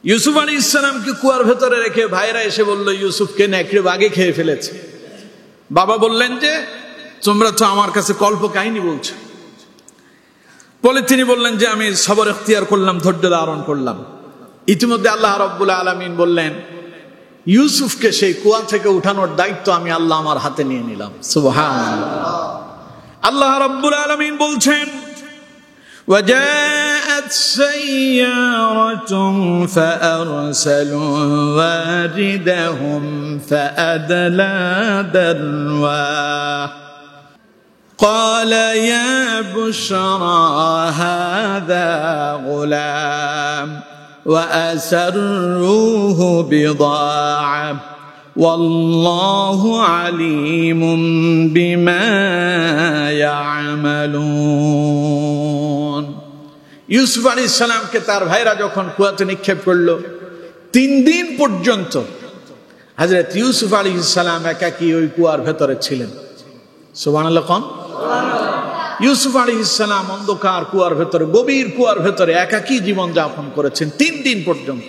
ইউসুফ আলাইহিস সালামকে কুয়ার ভেতরে রেখে ভাইরা এসে বলল, ইউসুফকে নেকড়ে বাঘে খেয়ে ফেলেছে। বাবা বললেন যে তোমরা তো আমার কাছে কল্প কাহিনী বলছো। বলে তিনি বললেন যে আমি সবর ইখতিয়ার করলাম, ধৈর্য ধারণ করলাম। ইতিমধ্যে আল্লাহ রাব্বুল আলামিন বললেন, ইউসুফকে সেই কুয়া থেকে উঠানোর দায়িত্ব আমি আল্লাহ আমার হাতে নিয়ে নিলাম। সুবহানাল্লাহ। আল্লাহ রাব্বুল আলামিন বলছেন, وجاءت سيارة فأرسلوا واردهم فأدلى دلواه قال يا بشرى هذا غلام وأسروه بضاعة والله عليم بما يعملون। ইউসুফ আলাইহিস সালামকে তার ভাইরা যখন কুয়াতে নিক্ষেপ করলো, 3 দিন পর্যন্ত হযরত ইউসুফ আলাইহিস সালাম একাকী ওই কুয়ার ভেতরে ছিলেন। সুবহানাল্লাহ। কোন ইউসুফ আলাইহিস সালাম অন্ধকার কুয়ার ভেতরে, গভীর কুয়ার ভেতরে একাকী জীবন যাপন করেছেন 3 দিন পর্যন্ত।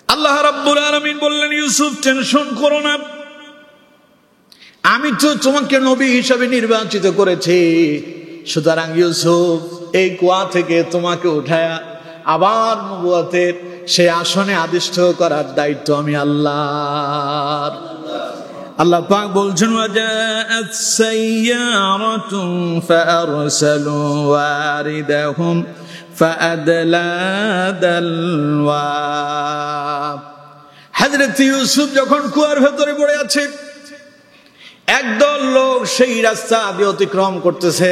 আল্লাহ রাব্বুল আলামিন বললেন, ইউসুফ টেনশন করো না, আমি তো তোমাকে নবী হিসেবে নির্বাচিত করেছি। সুতরাং ইউসুফ, এই কুয়া থেকে তোমাকে উঠায়া আবার নবুয়তের সেই আসনে আদিষ্ঠ করার দায়িত্ব আমি আল্লাহর। আল্লাহ পাক বলছেন, ওয়াজাআত সাইয়ারাতুন ফাআরসালু ওয়ারিদাহুম ফাআদলা দালওয়া। হযরত ইউসুফ যখন কুয়ার ভেতরে পড়ে আছে, একদল লোক সেই রাস্তা দিয়ে অতিক্রম করতেছে।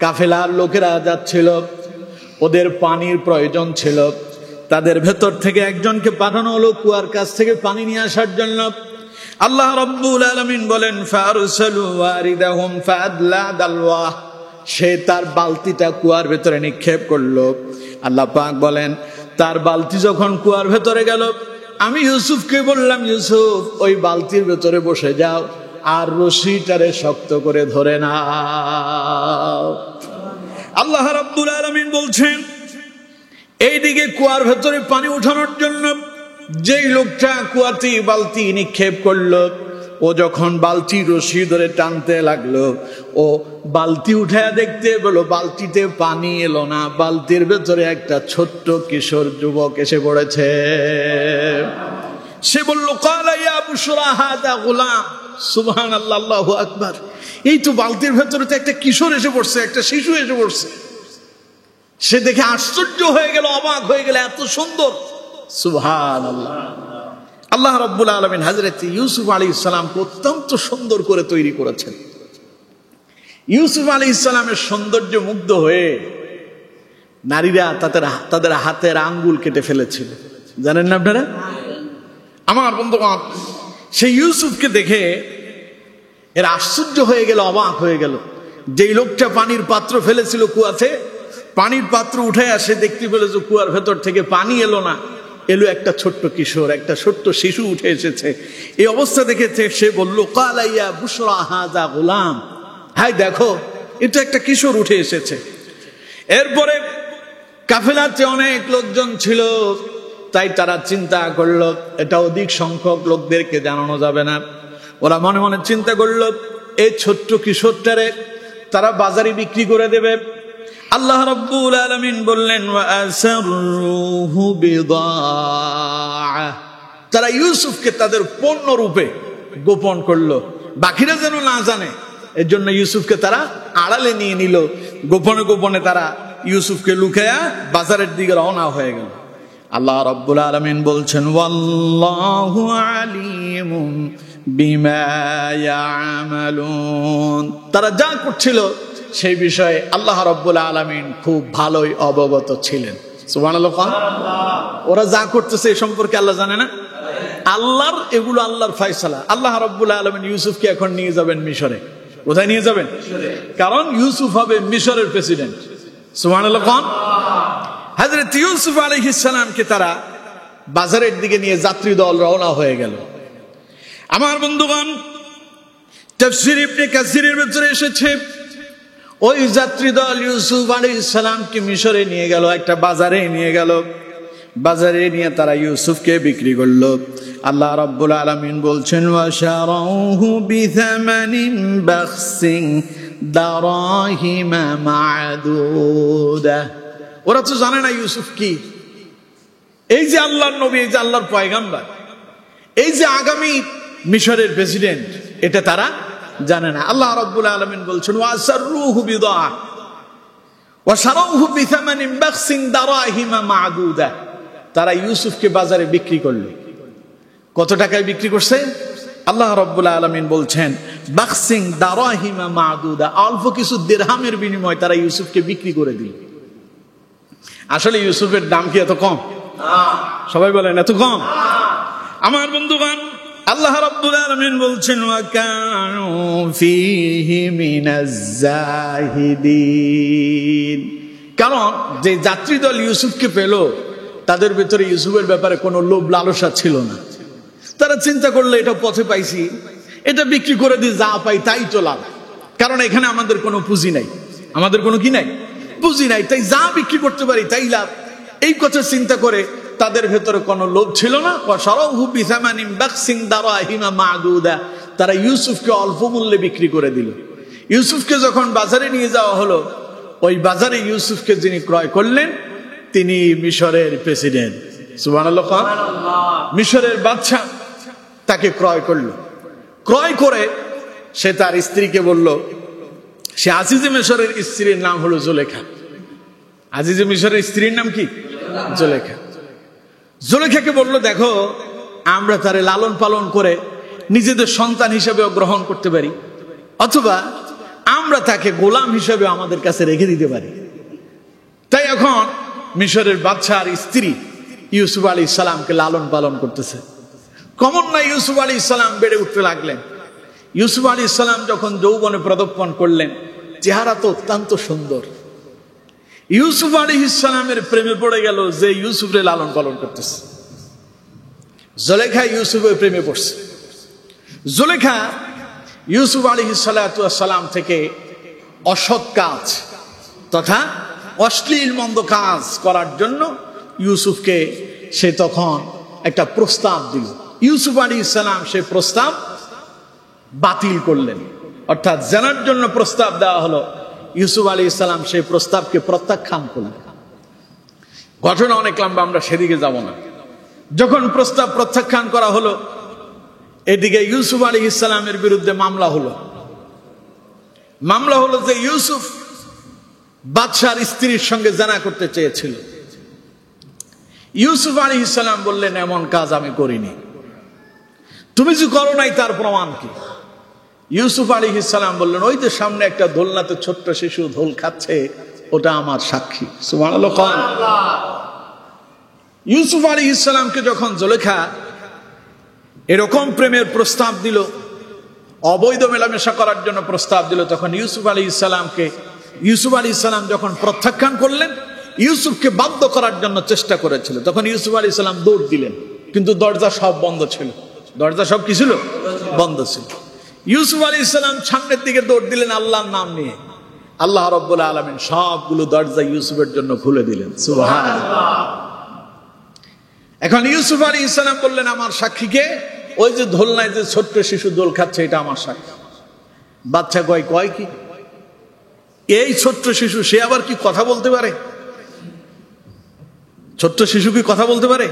কাফেলার লোকেরা যাচ্ছিল, ওদের পানির প্রয়োজন ছিল। তাদের ভেতর থেকে একজনকে পাঠানো হলো কুয়ার কাছ থেকে পানি নিয়ে আসার জন্য। আল্লাহ রাব্বুল আলামিন বলেন, ফারসালু ওয়ারিদাহুম ফাআদলা দালওয়া। সে তার বালতিটা কুয়ার ভেতরে নিক্ষেপ করলো। আল্লাহ পাক বলেন, তার বালতি যখন কুয়ার ভেতরে গেল, আমি ইউসুফকে বললাম, ইউসুফ ওই বালতির ভেতরে বসে যাও আর রশিটারে শক্ত করে ধরে নাও। আল্লাহ রাব্বুল আলামিন বলছেন, এইদিকে কুয়ার ভেতরে পানি উঠানোর জন্য যেই লোকটা কুয়াতে বালতি নিক্ষেপ করলো, ও যখন বালতি রশি ধরে টানতে লাগলো, ও বালতি উঠায় দেখতে পেল বালতিতে পানি এলো না, বালতির ভেতরে একটা ছোট্ট কিশোর যুবক এসে পড়েছে। সে বলল, ক্বালা ইয়া বুশরা হাযা গুলাম। সুবহানাল্লাহ, আল্লাহু আকবার। এই তো বালতির ভেতরে তো একটা কিশোর এসে পড়ছে, একটা শিশু এসে পড়ছে। সে দেখে আশ্চর্য হয়ে গেল, অবাক হয়ে গেল, এত সুন্দর। সুবহানাল্লাহ। আল্লাহ রাব্বুল আলামিন হযরত ইউসুফ আলাইহিস সালামকে অত্যন্ত সুন্দর করে তৈরি করেছেন। ইউসুফ আলাইহিস সালামের সৌন্দর্য মুগ্ধ হয়ে নারীরা তাদের হাতের আঙ্গুল কেটে ফেলেছিল, জানেন না আপনারা? আমার বন্ধুগণ, সেই ইউসুফকে দেখে এরা আশ্চর্য হয়ে গেল, অবাক হয়ে গেল। যেই লোকটা পানির পাত্র ফেলেছিল কুয়াতে, পানির পাত্র উঠে আসে, দেখতে পেল যে কুয়ার ভেতর থেকে পানি এলো না, এলো একটা ছোট্ট কিশোর, একটা ছোট্ট শিশু উঠে এসেছে। এই অবস্থা দেখে সে বলল, ক্বালা ইয়া বুশরা হাযা গুলাম। হাই দেখো, এটা একটা কিশোর উঠে এসেছে। এরপরে কাফেলাতে অনেক লোকজন ছিল, তাই তারা চিন্তা করলো এটা অধিক সংখ্যক লোকদেরকে জানানো যাবে না। ওরা মনে মনে চিন্তা করলো, এই ছোট্ট কিশোরটারে তারা বাজারে বিক্রি করে দেবে। আল্লাহ রাব্বুল আলামিন বললেন, ওয়াসাররুহু বিদাআ। তারা ইউসুফকে তাদের পণ্য রূপে গোপন করলো, বাকিরা যেন না জানে। এর জন্য ইউসুফকে তারা আড়ালে নিয়ে নিল। গোপনে গোপনে তারা ইউসুফকে লুকায়া বাজারের দিকে রওনা হয়ে গেল। আল্লাহ রাব্বুল আলামিন বলছেন, ওয়াল্লাহু আলিমুম বিমা ইয়ামালুন। তারা যা করছিল সেই বিষয়ে আল্লাহ রাব্বুল আলামিন খুব ভালোই অবগত ছিলেন। সুবহানাল্লাহ। ওরা যা করতেছে এই সম্পর্কে আল্লাহ জানে না? আল্লাহর এগুলো আল্লাহর ফয়সালা। আল্লাহ রাব্বুল আলামিন ইউসুফকে এখন নিয়ে যাবেন মিশরে। কোথায় নিয়ে যাবেন? কারণ ইউসুফ হবে মিশরের প্রেসিডেন্ট। সুবহানাল্লাহ। হযরত ইউসুফ আলাইহিস সালামকে তারা বাজারের দিকে নিয়ে যাত্রী দল রওনা হয়ে গেল। আমার বন্ধুগণ, তাফসীর ইবনে কাসিরের ভিতরে এসেছে, ওই যাত্রী দল ইউসুফ আলাইহিস সালামকে মিশরে নিয়ে গেল, একটা বাজারে নিয়ে গেল। বাজারে নিয়ে তারা ইউসুফকে বিক্রি করলো। আল্লাহ রাব্বুল আলামিন বলছেন ওয়াশারাহু বিথামানিন বাখসিন দারাহিমা মা'দুদা। ওরা তো জানে না ইউসুফ কি, এই যে আল্লাহর নবী, এই যে আল্লাহর পয়গাম্বর, এই যে আগামী মিশরের প্রেসিডেন্ট, এটা তারা জানে না। আল্লাহ রাব্বুল আলামিন বলছেন ওয়াসাররুহু বিদাআ ওয়াশারাহু বিথামানিন বাখসিন দারাহিমা মা'দুদা। তারা ইউসুফকে বাজারে বিক্রি করলো। কত টাকায় বিক্রি করছে? আল্লাহ রাব্বুল আলামিন বলছেন বাখসিন দারাহিমা মা'দুদা, অল্প কিছু দিরহামের বিনিময়ে তারা ইউসুফকে বিক্রি করে দিল। আসলে ইউসুফের দাম কি এত কম? সবাই বলেন এত কম? আমার বন্ধুগণ, আল্লাহ রাব্বুল আলামিন বলছেন ওয়া কানু ফীহি মিনাজ জাহিদিন। কারণ যে যাত্রী দল ইউসুফকে পেল, তাদের ভিতরে ইউসুফের ব্যাপারে কোনো লোভ লালসা ছিল না। তারা চিন্তা করলো এটা পথে পাইছি, এটা বিক্রি করে দিয়ে যা পাই তাই তো লাভ, কারণ এখানে আমাদের কোনো পুঁজি নাই, আমাদের কোনো কি নাই, পুঁজি নাই, তাই যা বিক্রি করতে পারি তাই লাভ। এই কথা চিন্তা করে তাদের ভেতরে কোনো লোভ ছিল না। ওয়াশারাহু বিথামানিন বাখসিন দারাহিমা মা'দুদা, তারা ইউসুফকে অল্প মূল্যে বিক্রি করে দিল। ইউসুফকে যখন বাজারে নিয়ে যাওয়া হলো, ওই বাজারে ইউসুফকে যিনি ক্রয় করলেন তিনি মিশরের প্রেসিডেন্ট। সুবহানাল্লাহ। মিশরের বাদশা তাকে ক্রয় করলো। ক্রয় করে সে তার স্ত্রীকে বলল, সে আজিজে মিশরের স্ত্রীর নাম হলো জুলেখা। আজিজে মিশরের স্ত্রীর নাম কি? জুলেখা। জুলেখাকে বলল, দেখো আমরা তারে লালন পালন করে নিজেদের সন্তান হিসেবেও গ্রহণ করতে পারি, অথবা আমরা তাকে গোলাম হিসেবে আমাদের কাছে রেখে দিতে পারি। তাই এখন মিশরের বাদশার স্ত্রী ইউসুফ আলাইহিস সালামকে লালন পালন করতেছে। ক্রমান্বয়ে ইউসুফ আলাইহিস সালাম বেড়ে উঠতে লাগলেন। ইউসুফ আলাইহিস সালাম যখন যৌবনে পদার্পণ করলেন, চেহারা তো অত্যন্ত সুন্দর। ইউসুফ আলাইহিস সালামের প্রেমে পড়ে গেল যে ইউসুফরে লালন পালন করতেছে। জুলেখা ইউসুফের প্রেমে পড়ছে। জুলেখা ইউসুফ আলাইহিস সালাম থেকে অসৎ কাজ তথা অশ্লীল মন্দ কাজ করার জন্য ইউসুফকে সে তখন একটা প্রস্তাব দিল। ইউসুফ আলাইহিস সালাম সে প্রস্তাব বাতিল করলেন, অর্থাৎ জানার জন্য প্রস্তাব দেওয়া হলো, ইউসুফ আলাইহিস সালাম সেই প্রস্তাবকে প্রত্যাখ্যান করলেন। ঘটনা অনেক লম্বা, আমরা সেদিকে যাব না। যখন প্রস্তাব প্রত্যাখ্যান করা হলো, এদিকে ইউসুফ আলাইহিস সালামের বিরুদ্ধে মামলা হলো। মামলা হলো যে ইউসুফ বাদশার স্ত্রীর সঙ্গে জানা করতে চেয়েছিল। ইউসুফ আলাইহিস সালাম বললেন, এমন কাজ আমি করিনি। তুমি যে করো নাই তার প্রমাণ কি? ইউসুফ আলাইহিস সালাম বললেন, ওই যে সামনে একটা দোলনাতে ছোট্ট শিশু দোল খাচ্ছে, ওটা আমার সাক্ষী। সুবহানাল্লাহ। ইউসুফ আলাইহিস সালামকে যখন জুলেখা এরকম প্রেমের প্রস্তাব দিল, অবৈধ মেলামেশা করার জন্য প্রস্তাব দিল, তখন ইউসুফ আলাইহিস সালাম যখন প্রত্যাখ্যান করলেন, ইউসুফকে বাধ্য করার জন্য চেষ্টা করেছিল, তখন ইউসুফ আলাইহিস সালাম দৌড় দিলেন, কিন্তু দরজা সব বন্ধ ছিল। দরজা সব কি ছিল? বন্ধ ছিল। ইউসুফ আলাইহিস সালাম সামনের দিকে দৌড় দিলেন আল্লাহর নাম নিয়ে। আল্লাহ রাব্বুল আলামিন সবগুলো দরজা ইউসুফের জন্য খুলে দিলেন। সুবহানাল্লাহ। এখন ইউসুফ আলাইহিস সালাম বললেন, আমার সাক্ষীকে? ওই যে দোলনায় যে ছোট্ট শিশু দোল খাচ্ছে, এটা আমার সাক্ষী। বাচ্চা কয় কি? এই ছোট্ট শিশু, সে আবার কি কথা বলতে পারে? ছোট্ট শিশু কি কথা বলতে পারে?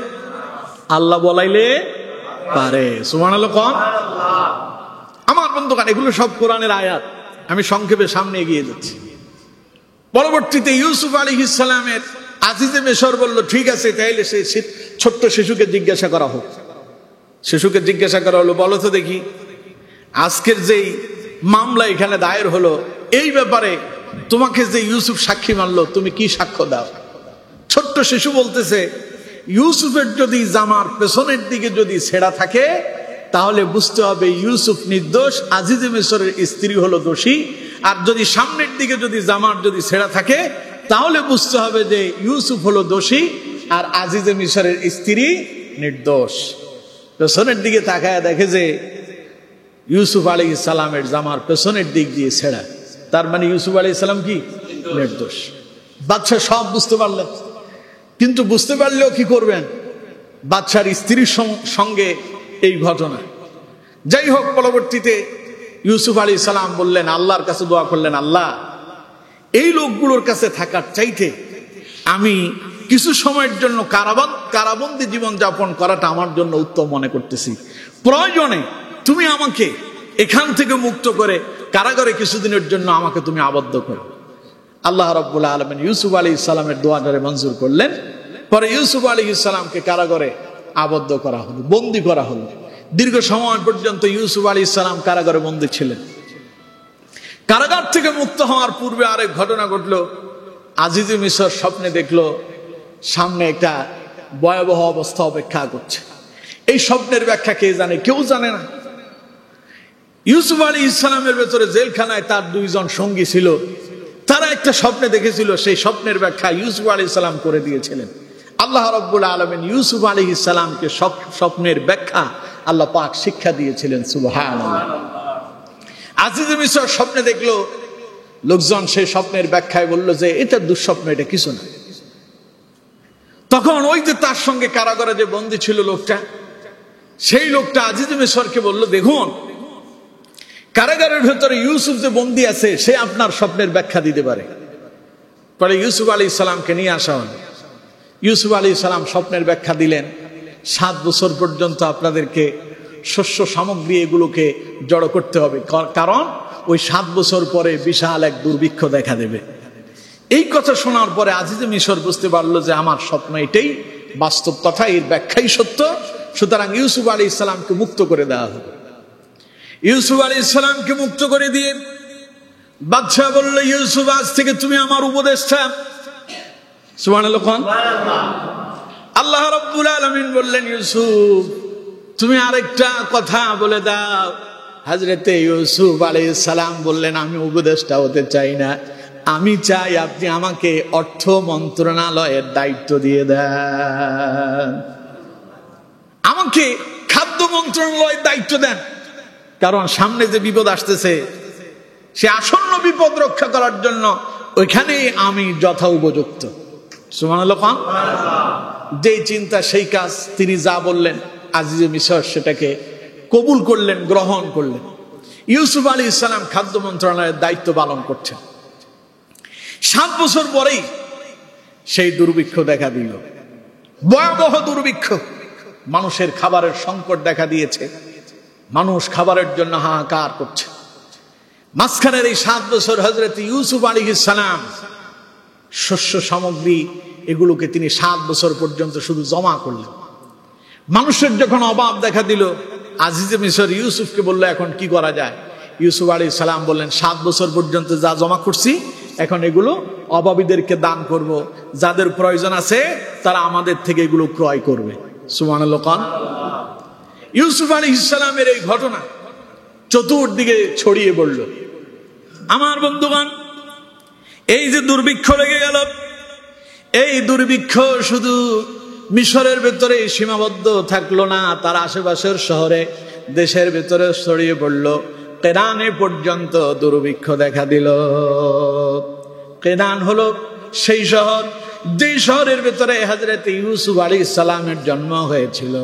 আল্লাহ বলাইলে পারে। সুবহানাল্লাহ। আমার বন্ধুগণ, এগুলো সব কোরআনের আয়াত। আমি সংক্ষেপে সামনে এগিয়ে যাচ্ছি। পরবর্তীতে ইউসুফ আলাইহিস সালামের আজিজে মিশর বলল, ঠিক আছে, তাইলে সেই ছোট্ট শিশুকে জিজ্ঞাসা করা হোক। শিশুকে জিজ্ঞাসা করা হলো, বলো তো দেখি, আজকের যেই মামলা এখানে দায়ের হলো, এই ব্যাপারে তোমাকে যে ইউসুফ সাক্ষী মানলো, তুমি কি সাক্ষ্য দাও? ছোট্ট শিশু বলতেছে, ইউসুফের যদি জামার পেছনের দিকে যদি ছেঁড়া থাকে, তাহলে বুঝতে হবে ইউসুফ নির্দোষ, আজিজে মিশরের স্ত্রী হলো দোষী। আর যদি সামনের দিকে যদি জামার যদি ছেঁড়া থাকে, তাহলে বুঝতে হবে যে ইউসুফ হলো দোষী আর আজিজে মিশরের স্ত্রী নির্দোষ। পেছনের দিকে তাকায় দেখে যে ইউসুফ আলাইহিস সালামের জামার পেছনের দিক দিয়ে ছেঁড়া, তার মানে ইউসুফ আলাইহিস সালাম কি? নির্দোষ। বাদশা সব বুঝতে পারলেন। কিন্তু বুঝতে পারলেও কি করবেন, বাদশার স্ত্রীর সঙ্গে এই ঘটনা। যাই হোক, পরবর্তীতে ইউসুফ আলাইহিস সালাম বললেন, আল্লাহর কাছে দোয়া করলেন, আল্লাহ এই লোকগুলোর কাছে থাকার চাইতে আমি কিছু সময়ের জন্য কারাবন্দী জীবন যাপন করাটা আমার জন্য উত্তম মনে করতেছি। প্রয়োজনে তুমি আমাকে এখান থেকে মুক্ত করে কারাগারে কিছুদিনের জন্য আমাকে তুমি আবদ্ধ করো। আল্লাহ রাব্বুল আলামিন ইউসুফ আলাইহিস সালামের দোয়াটারে মঞ্জুর করলেন। পরে ইউসুফ আলাইহিস সালামকে কারাগারে আবদ্ধ করা হলো, বন্দী করা হলো। দীর্ঘ সময় পর্যন্ত ইউসুফ আলাইহিস সালাম কারাগারে বন্দী ছিলেন। কারাগার থেকে মুক্ত হওয়ার পূর্বে আরেক ঘটনা ঘটলো। আজিজে মিশর স্বপ্নে দেখলো সামনে একটা ভয়াবহ অবস্থা অপেক্ষা করছে। এই স্বপ্নের ব্যাখ্যা কে জানে? কেউ জানে না। ইউসুফ আলাইহিস সালামের ভেতরে জেলখানায় তার দুইজন সঙ্গী ছিল, তারা একটা স্বপ্নে দেখেছিল। সেই স্বপ্নের ব্যাখ্যা ইউসুফ আলাইহিস সালাম করে দিয়েছিলেন। আল্লাহ রাব্বুল আলামিন ইউসুফ আলাইহিস সালামকে স্বপ্নের ব্যাখ্যা আল্লাহ পাক শিক্ষা দিয়েছিলেন। সুবহানাল্লাহ। আজিজে মিশর স্বপ্নে দেখলো, লোকজন সেই স্বপ্নের ব্যাখ্যায় বলল যে এটা দুঃস্বপ্ন, এটা কিছু না। তখন ওই যে তার সঙ্গে কারাগারে যে বন্দী ছিল লোকটা, সেই লোকটা আজিজে মিশরকে বলল, দেখুন কারাগারের ভেতরে ইউসুফ যে বন্দী আছে সে আপনার স্বপ্নের ব্যাখ্যা দিতে পারে। পরে ইউসুফ আলাইহিস সালামকে নিয়ে আসা হল। ইউসুফ আলাইহিস সালাম স্বপ্নের ব্যাখ্যা দিলেন, 7 বছর পর্যন্ত আপনাদেরকে শস্য সামগ্রী এগুলোকে জড়ো করতে হবে, কারণ ওই 7 বছর পরে বিশাল এক দুর্ভিক্ষ দেখা দেবে। এই কথা শোনার পরে আজিজে মিশর বুঝতে পারলো যে আমার স্বপ্ন এটাই বাস্তব কথা, এর ব্যাখ্যাই সত্য। সুতরাং ইউসুফ আলাইহিস সালামকে মুক্ত করে দেওয়া হবে। ইউসুফ আলাইহিস সালামকে মুক্ত করে দিয়ে বাদশা বলল, ইউসুফ আজ থেকে তুমি আমার উপদেষ্টা। সুবহানাল্লাহ। আল্লাহ রাব্বুল আলামিন বললেন, ইউসুফ তুমি আরেকটা কথা বলে দাও। হযরতে ইউসুফ আলাইহিস সালাম বললেন, আমি উপদেষ্টা হতে চাই না, আমি চাই আপনি আমাকে অর্থ মন্ত্রণালয়ের দায়িত্ব দিয়ে দেন, আমাকে খাদ্য মন্ত্রণালয়ের দায়িত্ব দেন। কারণ সামনে যে বিপদ আসতেছে, সে আসন্ন বিপদ রক্ষা করার জন্য ওইখানে আমি যথা উপযুক্ত। সুবহানাল্লাহ। যেই চিন্তা সেই কাজ, তিনি যা বললেন আজিজে মিশর সেটাকে কবুল করলেন, গ্রহণ করলেন। ইউসুফ আলাইহিস সালাম খাদ্য মন্ত্রণালয়ের দায়িত্ব পালন করছেন। 7 বছর পরেই সেই দুর্ভিক্ষ দেখা দিল, ভয়াবহ দুর্ভিক্ষ। মানুষের খাবারের সংকট দেখা দিয়েছে, মানুষ খাবারের জন্য হাহাকার করছে। মাঝখানের এই 7 বছর হযরত ইউসুফ আলাইহিস সালাম শস্য সামগ্রী এগুলোকে তিনি 7 বছর পর্যন্ত শুধু জমা করলেন। মানুষের যখন অভাব দেখা দিল, আজিজে মিশর ইউসুফকে বলল, এখন কি করা যায়? ইউসুফ আলাইহিস সালাম বললেন, 7 বছর পর্যন্ত যা জমা করছি এখন এগুলো অভাবীদেরকে দান করব, যাদের প্রয়োজন আছে তারা আমাদের থেকে এগুলো ক্রয় করবে। সুবহানাল্লাহ। ইউসুফ আলাইহিস সালামের এই ঘটনা চতুর্দিকে ছড়িয়ে পড়ল। আমার বন্ধুগণ, এই যে দুর্ভিক্ষ লেগে গেল, এই দুর্ভিক্ষ শুধু মিশরের ভেতরে সীমাবদ্ধ থাকলো না, তার আশেপাশের শহরে, দেশের ভেতরে ছড়িয়ে পড়ল। কেনানে পর্যন্ত দুর্ভিক্ষ দেখা দিল। কেনান হলো সেই শহর, যে শহরের ভেতরে হযরত ইউসুফ আলাইহিস সালামের জন্ম হয়েছিল।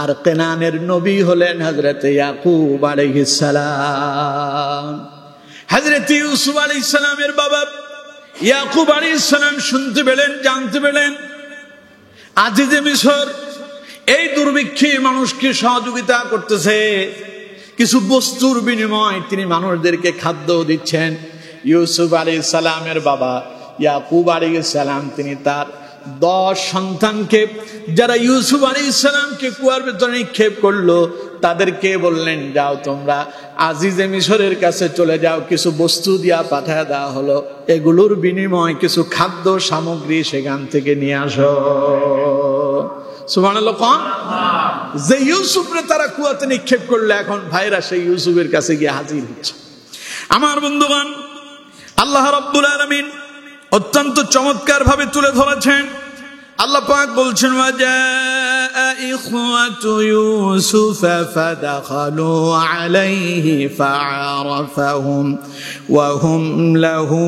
আর কেনানের নবী হলেন হযরত ইয়াকুব আলাইহিস সালাম। হযরত ইউসুফ আলাইহিস সালামের বাবা ইয়াকুব আলাইহিস সালাম শুনতে পেলেন, জানতে পেলেন আজিজে মিশর এই দুর্ভিক্ষে মানুষকে সহযোগিতা করতেছে, কিছু বস্তুর বিনিময় তিনি মানুষদেরকে খাদ্য দিচ্ছেন। ইউসুফ আলাইহিস সালামের বাবা ইয়াকুব আলাইহিস সালাম তিনি তার 10 সন্তানকে, যারা ইউসুফ আলাইহিস সালামকে কুয়ার ভেতরে নিক্ষেপ করলো, তাদেরকে বললেন, যাও তোমরা আজিজে মিশরের কাছে চলে যাও, কিছু বস্তু দিয়া পাঠায় দেওয়া হলো, এগুলোর বিনিময় কিছু খাদ্য সামগ্রী সেখান থেকে নিয়ে আসো। সুবহানাল্লাহ। যে ইউসুফরে তারা কুয়াতে নিক্ষেপ করলে, এখন ভাইরা সেই ইউসুফের কাছে গিয়ে হাজির হচ্ছে। আমার বন্ধুগণ, আল্লাহ রাব্বুল আলামিন অত্যন্ত চমৎকার ভাবে তুলে ধরেছেন। আল্লাহ পাক বলছেন, ওয়াজা ইখওয়াতু ইউসুফ ফাদাখালু আলাইহি ফাআরাফাহুম ওয়া হুম লাহু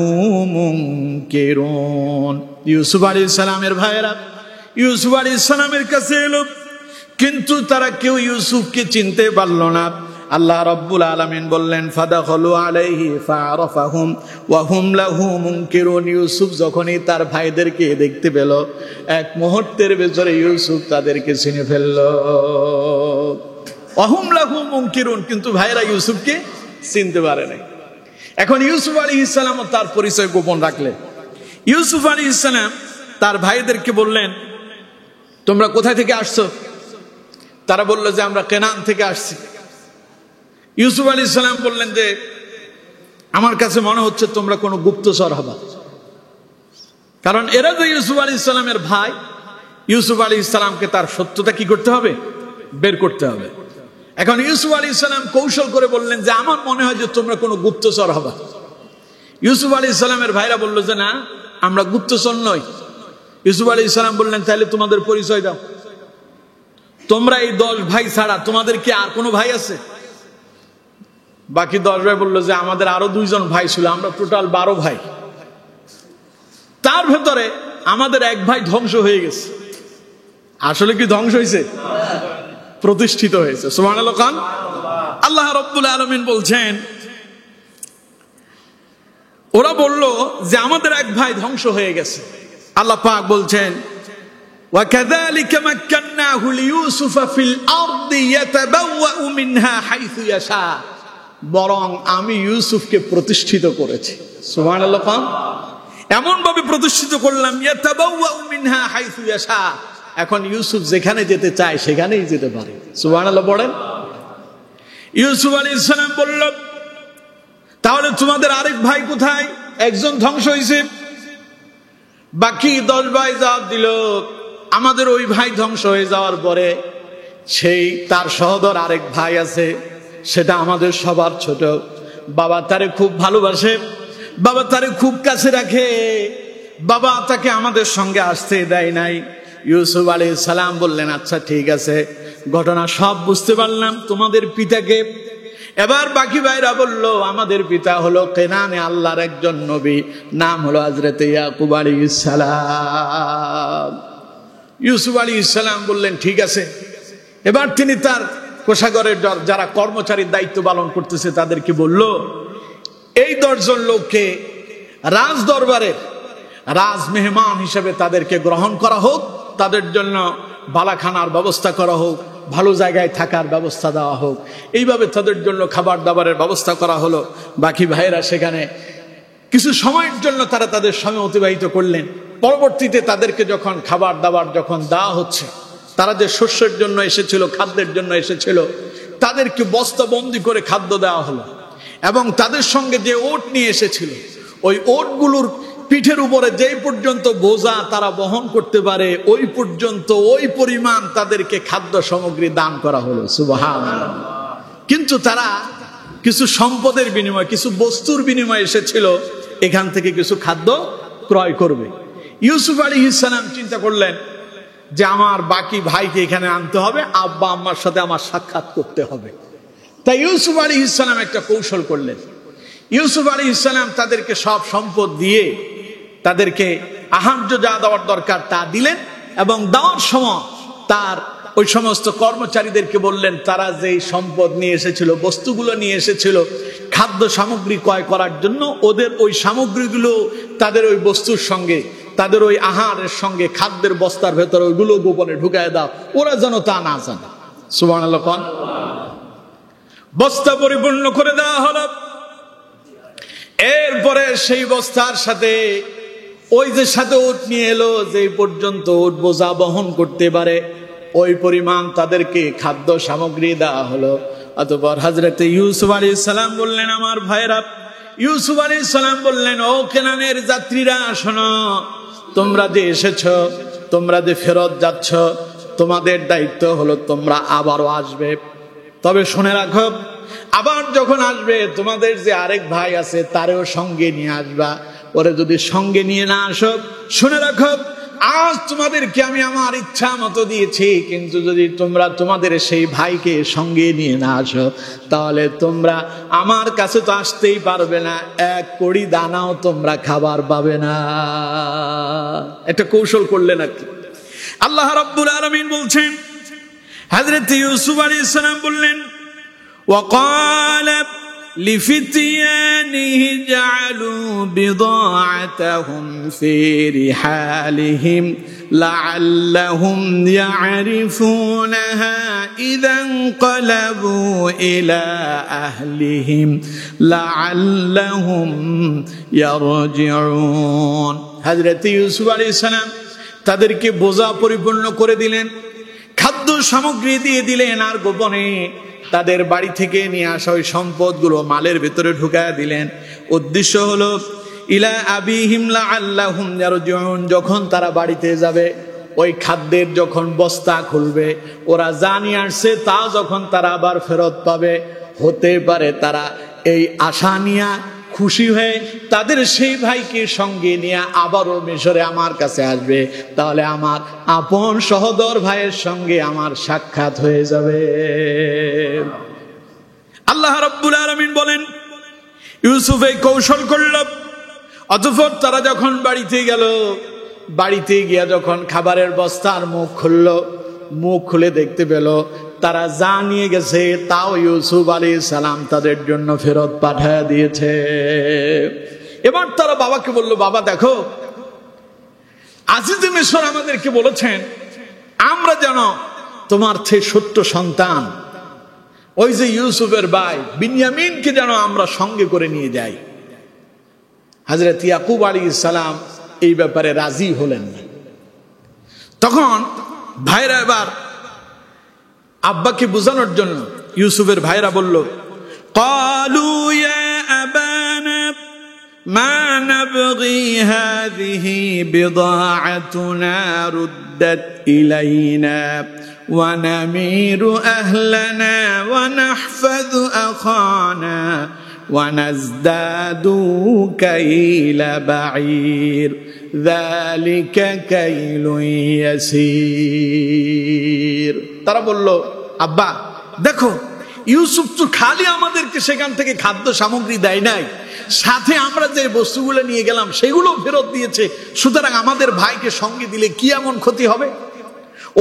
মুনকিরুন। ইউসুফ আলাইহিস সালামের ভাইরা ইউসুফ আলাইহিস সালামের কাছে এলো, কিন্তু তারা কেউ ইউসুফকে চিনতে পারল না। আল্লাহ রাব্বুল আলামিন বললেন, ফাদাখালু আলাইহি ফাআরাফাহুম ওয়া হুম লাহু মুনকিরুন। ইউসুফ যখনই তার ভাইদেরকে দেখতে পেল, এক মুহূর্তের ভেতরে ইউসুফ তাদেরকে চিনে ফেলল। ওয়া হুম লাহু মুনকিরুন, কিন্তু ভাইরা ইউসুফকে চিনতে পারে নাই। এখন ইউসুফ আলাইহিস সালাম তার পরিচয় গোপন রাখলেন। ইউসুফ আলাইহিস সালাম তার ভাইদেরকে বললেন, তোমরা কোথা থেকে আসছো? তারা বলল যে আমরা কেনান থেকে আসছি। ইউসুফ আলাইহিস সালাম বললেন যে আমার কাছে মনে হচ্ছে তোমরা কোনো গুপ্তচর হবা, কারণ এরা যে ইউসুফ আলাইহিস সালামের ভাই, ইউসুফ আলাইহিস সালামকে তার সত্যতা কি করতে হবে? বের করতে হবে। এখন ইউসুফ আলাইহিস সালাম কৌশল করে বললেন যে আমার মনে হয় যে তোমরা কোনো গুপ্তচর হবা। ইউসুফ আলাইহিস সালামের ভাইরা বলল যে না, আমরা গুপ্তচর নই। ইউসুফ আলাইহিস সালাম বললেন, তাহলে তোমাদের পরিচয় দাও। তোমরা এই 10 ভাই ছাড়া তোমাদের কি আর কোনো ভাই আছে? বাকি 10 ভাই বললো যে আমাদের আরো 2 জন ভাই ছিল, আমরা টোটাল 12 ভাই। তার ভেতরে আমাদের এক ভাই ধ্বংস হয়ে গেছে। আসলে কি ধ্বংস হয়েছে? প্রতিষ্ঠিত হয়েছে। সুবহানাল্লাহ খান। আল্লাহ রাব্বুল আলামিন বলছেন, ওরা বলল যে আমাদের এক ভাই ধ্বংস হয়ে গেছে। আল্লাহ পাক বলছেন, وَكَذَلِكَ مَكَّنَّاهُ لِيُوسُفَ فِي الْأَرْضِ يَتَبَوَّأُ مِنْهَا حَيْثُ يَشَاءُ। বরং আমি ইউসুফকে প্রতিষ্ঠিত করেছি। সুবহানাল্লাহ। এমন ভাবে প্রতিষ্ঠিত করলাম, يَتَبَوَّأُ مِنْهَا حَيْثُ يَشَاءُ। এখন ইউসুফ যেখানে যেতে চায় সেখানেই যেতে পারে। সুবহানাল্লাহ পড়েন। ইউসুফ আলাইহিস সালাম বলল, তাহলে তোমাদের আরেক ভাই কোথায়? একজন ধ্বংস হয়েছে। বাকি 10 ভাই জবাব দিল, আমাদের ওই ভাই ধ্বংস হয়ে যাওয়ার পরে সেই তার সহোদর আরেক ভাই আছে, সেটা আমাদের সবার ছোট। বাবা তারে খুব ভালোবাসে, বাবা তারে খুব কাছে রাখে, বাবা তাকে আমাদের সঙ্গে আসতে দেয় নাই। ইউসুফ আলাইহিস সালাম বললেন, আচ্ছা ঠিক আছে, ঘটনা সব বুঝতে পারলাম, তোমাদের পিতাকে। এবার বাকি ভাইরা বলল, আমাদের পিতা হলো কেনানে আল্লাহর একজন নবী, নাম হলো হযরত ইয়াকুব আলাইহিস সালাম। ইউসুফ আলাইহিস সালাম বললেন, ঠিক আছে। এবার তিনি তার কোষাগারের যারা কর্মচারীর দায়িত্ব পালন করতেছে তাদেরকে বলল, এই 10 জন লোককে রাজ দরবারের রাজ মেহমান হিসেবে তাদেরকে গ্রহণ করা হোক, তাদের জন্য বালাখানার ব্যবস্থা করা হোক, ভালো জায়গায় থাকার ব্যবস্থা দেওয়া হোক। এইভাবে তাদের জন্য খাবার দাবারের ব্যবস্থা করা হলো। বাকি ভাইয়েরা সেখানে কিছু সময়ের জন্য তারা তাদের সময় অতিবাহিত করলেন। পরবর্তীতে তাদেরকে যখন খাবার দাবার যখন দেওয়া হচ্ছে, তারা যে শস্যের জন্য এসেছিল, খাদ্যের জন্য এসেছিল, তাদেরকে বস্তাবন্দি করে খাদ্য দেওয়া হলো। এবং তাদের সঙ্গে যে ওট নিয়ে এসেছিল, ওই ওটগুলোর পিঠের উপরে যেই পর্যন্ত বোঝা তারা বহন করতে পারে, ওই পর্যন্ত ওই পরিমাণ তাদেরকে খাদ্য সামগ্রী দান করা হলো। সুবহানাল্লাহ। কিন্তু তারা কিছু সম্পদের বিনিময়ে, কিছু বস্তুর বিনিময়ে এসেছিল, এখান থেকে কিছু খাদ্য ক্রয় করবে। ইউসুফ আলাইহিস সালাম চিন্তা করলেন যে আমার বাকি ভাইকে এখানে আনতে হবে, আব্বা আম্মার সাথে আমার সাক্ষাৎ করতে হবে। তাই ইউসুফ আলাইহিস সালাম একটা কৌশল করলেন। ইউসুফ আলাইহিস সালাম তাদেরকে সব সম্পদ দিয়ে তাদেরকে আহার্য যা দেওয়ার দরকার তা দিলেন, এবং দেওয়ার সময় তার ওই সমস্ত কর্মচারীদেরকে বললেন, তারা যেই সম্পদ নিয়ে এসেছিল, বস্তুগুলো নিয়ে এসেছিল খাদ্য সামগ্রী ক্রয় করার জন্য, ওদের ওই সামগ্রীগুলো তাদের ওই বস্তুর সঙ্গে, তাদের ওই আহারের সঙ্গে, খাদ্যের বস্তার ভেতরে ওইগুলো গোপনে ঢুকায় দাও, ওরা যেন তা না জানে। সুবহানাল্লাহ। বস্তা পরিপূর্ণ করে দেওয়া হলো। এরপরে সেই বস্তার সাথে ওই যে সাথে উট নিয়ে এলো, যে পর্যন্ত উট বোঝা বহন করতে পারে ওই পরিমাণ তাদেরকে খাদ্য সামগ্রী দেওয়া হলো। অতঃপর হযরত ইউসুফ আলাইহিস সালাম বললেন, আমার ভাইরা। ইউসুফ আলাইহিস সালাম বললেন, ও কেনানের যাত্রীরা শোনো, তোমরা যে এসেছো, তোমরা যে ফেরত যাচ্ছ, তোমাদের দায়িত্ব হলো তোমরা আবারও আসবে। তবে শুনে রাখো, আবার যখন আসবে তোমাদের যে আরেক ভাই আছে তারেও সঙ্গে নিয়ে আসবা। ওরে যদি সঙ্গে নিয়ে না আসো, শুনে রাখো, আজ তোমাদেরকে আমি আমার ইচ্ছা মতো দিয়েছি, কিন্তু যদি তোমরা তোমাদের সেই ভাইকে সঙ্গে নিয়ে না আসো, তাহলে তোমরা আমার কাছে তো আসতেই পারবে না, এক কড়ি দানাও তোমরা খাবার পাবে না। একটা কৌশল করলেন আর কি। আল্লাহ রাব্বুল আলামিন বলছেন, হযরত ইউসুফ আলাইহিস সালাম বললেন, وقال لفتيانه جعلوا بضاعتهم في رحالهم لعلهم يعرفونها إذا انقلبوا إلى أهلهم لعلهم يرجعون। হযরত ইউসুফ আলাইহিস সালাম তাদেরকে বোঝা পরিপূর্ণ করে দিলেন, খাদ্য সামগ্রী দিয়ে দিলেন, আর গোপনে তাদের বাড়ি থেকে নিয়ে আসা ওই সম্পদগুলো মালের ভেতরে ঢুকায় দিলেন। উদ্দেশ্য হলো ইলা আবিহিম লাআল্লাহুম ইয়ারজিউন, যখন তারা বাড়িতে যাবে ওই খাদ্যের যখন বস্তা খুলবে, ওরা যা নিয়ে আসছে তা যখন তারা আবার ফেরত পাবে, হতে পারে তারা এই আশা নিয়ে খুশি হয়ে তাদের সেই ভাইকে সঙ্গে নিয়ে আবারও মিশরে আমার কাছে আসবে, তাহলে আমার আপন সহোদর ভাইয়ের সঙ্গে আমার সাক্ষাৎ হয়ে যাবে। আল্লাহ রাব্বুল আলামিন বলেন, ইউসুফ এই কৌশল করল। অতঃপর তারা যখন বাড়িতে গেল, বাড়িতে গিয়া যখন খাবারের বস্তার মুখ খুলল, মুখ খুলে দেখতে পেল তারা যা নিয়ে গেছে তাও ইউসুফ আলাইহিস সালাম তাদের জন্য ফেরত পাঠিয়ে দিয়েছে। এবার তারা বাবাকে বলল, বাবা দেখো, আজিজে মিশর আমাদেরকে বলেছেন আমরা যেন তোমার থেকে সত্য সন্তান ওই যে ইউসুফের ভাই বিনিয়ামিনকে যেন আমরা সঙ্গে করে নিয়ে যাই। হযরত ইয়াকুব আলাইহিস সালাম এই ব্যাপারে রাজি হলেন না। তখন ভাইরা এবার আব্বাকে বোঝানোর জন্য ইউসুফের ভাইরা বলল, ক্বালু ইয়া আবানা মা নাবগি হাযিহি বিদাআতুনা রুদ্দাত ইলাইনা ওয়া নামিরু আহলানা ওয়া নাহফাযু আখানা ওয়া নাজদাদু কাইলা বাঈর যালিকা কাইলুন ইয়াসীর। তারা বলল, আব্বা দেখো, ইউসুফ তো খালি আমাদেরকে সেখান থেকে খাদ্য সামগ্রী দেয় নাই, সাথে আমরা যে বস্তুগুলো নিয়ে গেলাম সেগুলো ফেরত দিয়েছে, সুতরাং আমাদের ভাইকে সঙ্গে দিলে কি এমন ক্ষতি হবে?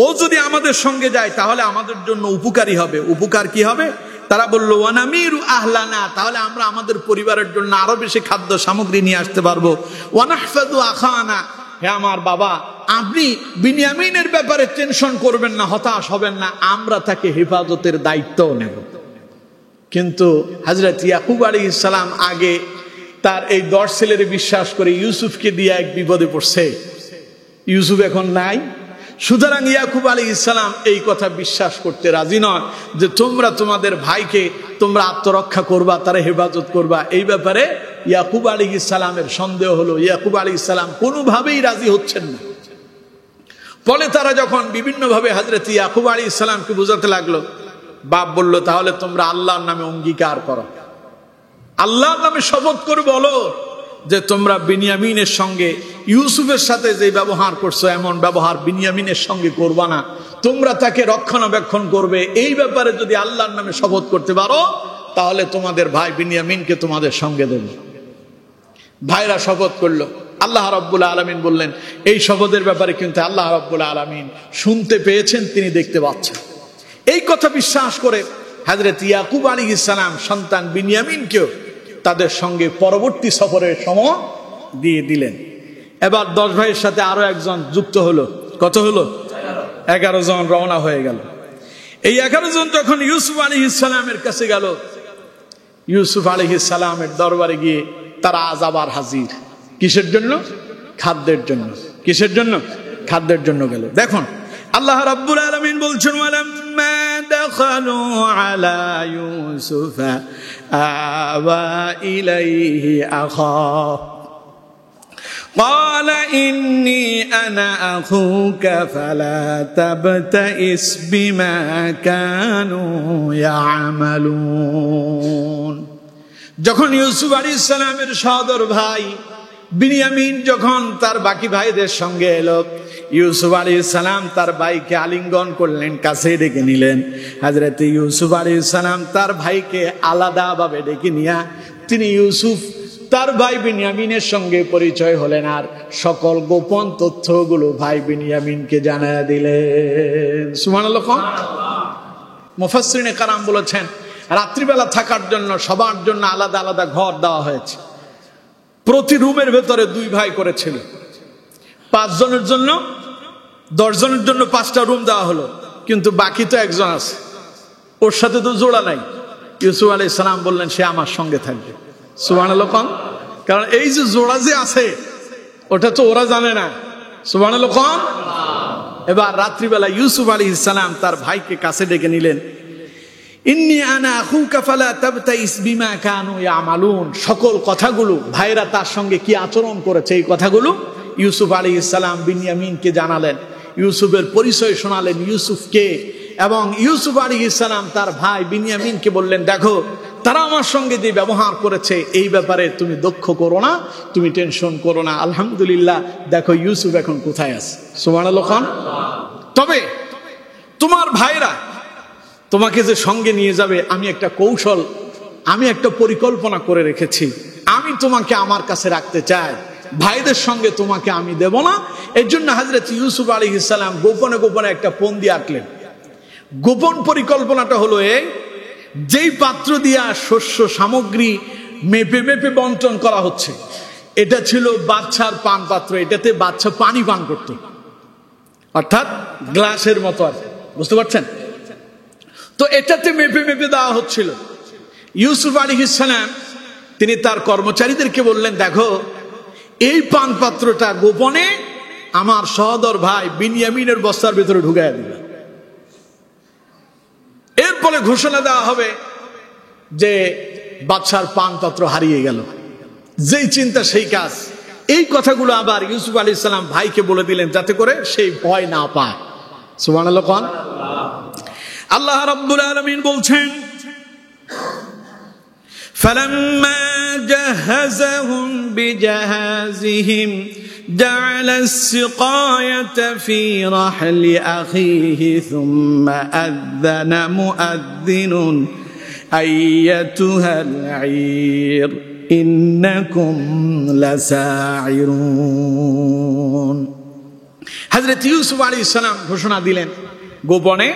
ও যদি আমাদের সঙ্গে যায় তাহলে আমাদের জন্য উপকারী হবে। উপকার কি হবে? তারা বলল, ওয়ানামিরু আহলানা, তাহলে আমরা আমাদের পরিবারের জন্য আরো বেশি খাদ্য সামগ্রী নিয়ে আসতে পারবো। ওয়ানাহফাযু আখানা, হে আমার বাবা, আপনি বিনিয়ামিনের ব্যাপারে টেনশন করবেন না, হতাশ হবেন না, আমরা তাকে হেফাজতের দায়িত্বও নেব। কিন্তু হযরত ইয়াকুব আলাইহিস সালাম আগে তার এই 10 ছেলের বিশ্বাস করে ইউসুফকে দিয়ে এক বিপদে পড়ছে। ইউসুফ এখন নাই, সুতরাং ইয়াকুব আলাইহিস সালাম এই কথা বিশ্বাস করতে রাজি নয় যে তোমরা তোমাদের ভাইকে তোমরা আত্মরক্ষা করবা, তারা হেফাজত করবা। এই ব্যাপারে ইয়াকুব আলাইহিস সালামের সন্দেহ হলো। ইয়াকুব আলাইহিস সালাম কোনোভাবেই রাজি হচ্ছেন না। ফলে তারা যখন বিভিন্নভাবে হযরত ইয়াকুব আলাইহিস সালামকে বোঝাতে লাগলো, বাপ বলল, তাহলে তোমরা আল্লাহর নামে অঙ্গীকার করো, আল্লাহর নামে শপথ করে বলো যে তোমরা বিনিয়ামিনের সঙ্গে ইউসুফের সাথে যে ব্যবহার করছো এমন ব্যবহার বিনিয়ামিনের সঙ্গে করবা না, তোমরা তাকে রক্ষণাবেক্ষণ করবে। এই ব্যাপারে যদি আল্লাহর নামে শপথ করতে পারো তাহলে তোমাদের ভাই বিনিয়ামিনকে তোমাদের সঙ্গে দেবে। ভাইরা শপথ করলো। আল্লাহ রাব্বুল আলামিন বললেন, এই শপথের ব্যাপারে কিন্তু আল্লাহ রাব্বুল আলামিন শুনতে পেয়েছেন, তিনি দেখতে পাচ্ছেন। এই কথা বিশ্বাস করে হযরত ইয়াকুব আলাইহিস সালাম সন্তান বিনিয়ামিনকেও তাদের সঙ্গে পরবর্তী সফরের সময় দিয়ে দিলেন। এবার 10 ভাইয়ের সাথে আরো একজন যুক্ত হলো। কত হলো? 11 জন রওনা হয়ে গেল। এই 11 জন যখন ইউসুফ আলাইহিস সালামের কাছে গেল, ইউসুফ আলাইহিস সালামের দরবারে গিয়ে তারা আজ আবার হাজির। কিসের জন্য? খাদ্যের জন্য। কিসের জন্য? খাদ্যের জন্য গেল। দেখুন আল্লাহ রাব্বুল আলামিন বলছেন, ওয়ালাম্মা দাখালু আলা ইউসুফ আওয়া ইলাইহি আখা قال إني أنا أخوك فلا تبتئس بما كانوا يعملون। যখন ইউসুফ আলাইহিস সালামের সহোদর ভাই বিনিয়ামিন যখন তার বাকি ভাইদের সঙ্গে এলো, ইউসুফ আলাইহিস সালাম তার ভাইকে আলিঙ্গন করলেন, কাছে ডেকে নিলেন। হযরত ইউসুফ আলাইহিস সালাম তার ভাইকে আলাদাভাবে ডেকে নিয়ে তিনি ইউসুফ তার ভাই বিনিয়ামিনের সঙ্গে পরিচয় হলেন আর সকল গোপন তথ্যগুলো ভাই বিনিয়ামিনকে জানায় দিলেন। সুবহানাল্লাহ। মুফাসসিরিনে কারাম বলেছেন রাত্রিবেলা থাকার জন্য সবার জন্য আলাদা আলাদা ঘর দেওয়া হয়েছে। প্রতি রুমের ভেতরে 2 ভাই করেছিল। 5 জনের জন্য 10 জনের জন্য 5টা রুম দেওয়া হলো, কিন্তু বাকি তো একজন আছে, ওর সাথে তো জোড়া নাই। ইউসুফ আলাইহিস সালাম বললেন সে আমার সঙ্গে থাকবে। সুবহানাল্লাহ। কারণ এই যে জোড়া যে আছে ওটা তো ওরা জানে না। সুবহানাল্লাহ। এবার রাত্রিবেলা ইউসুফ আলাইহিস সালাম তার ভাইকে কাছে ডেকে নিলেন। ইন্নী আনা আখুকা ফালা তাবতাইস বিমা কানু ইয়ামালুন। সকল কথাগুলো ভাইরা তার সঙ্গে কি আচরণ করেছে এই কথাগুলো ইউসুফ আলাইহিস সালাম বিনিয়ামিনকে জানালেন। ইউসুফের পরিচয় শোনালেন ইউসুফকে, এবং ইউসুফ আলাইহিস সালাম তার ভাই বিনিয়ামিনকে বললেন দেখো তারা আমার সঙ্গে যে ব্যবহার করেছে এই ব্যাপারে তুমি দুঃখ করো না, তুমি টেনশন করো না। আলহামদুলিল্লাহ, দেখো ইউসুফ এখন কোথায় আছে। সুবহানাল্লাহ। তবে তোমার ভাইরা তোমাকে যে সঙ্গে নিয়ে যাবে আমি একটা পরিকল্পনা করে রেখেছি। আমি তোমাকে আমার কাছে রাখতে চাই, ভাইদের সঙ্গে তোমাকে আমি দেব না। এর জন্য হযরত ইউসুফ আলাইহিস সালাম গোপনে গোপনে একটা ফন্দি আঁকলেন। গোপন পরিকল্পনাটা হলো এই, যেই পাত্র দিয়া শস্য সামগ্রী মেপে মেপে বন্টন করা হচ্ছে এটা ছিল বাচ্চার পান পাত্র, এটাতে বাচ্চা পানি পান করত, অর্থাৎ গ্লাসের মতো আর, বুঝতে পারছেন? তো এটাতে মেপে মেপে দেওয়া হচ্ছিল। ইউসুফ আলাইহিস সালাম তিনি তার কর্মচারীদেরকে বললেন দেখো এই পান পাত্রটা গোপনে আমার সহোদর ভাই বিনিয়ামিনের বস্তার ভিতরে ঢুকাইয়া দিবে। এরপরে ঘোষণা দেওয়া হবে যে বাদশার পান পাত্র হারিয়ে গেল। যেই চিন্তা সেই কাজ। এই কথাগুলো আবার ইউসুফ আলাইহিস সালাম ভাইকে বলে দিলেন যাতে করে সেই ভয় না পায়। সুবহানাল্লাহ। আল্লাহ রাব্বুল আলামিন বলছেন فَلَمَّا جَهَّزَهُمْ بِجَهَازِهِمْ جَعَلَ السِّقَايَةَ فِي رَحْلِ أَخِيهِ ثُمَّ أَذَّنَ مُؤَذِّنٌ أَيَّتُهَا الْعِيرُ إِنَّكُمْ لَسَاعِرُونَ। হযরত ইউসুফ আলাইহিস সালাম ঘোষণা দিলেন গোপনে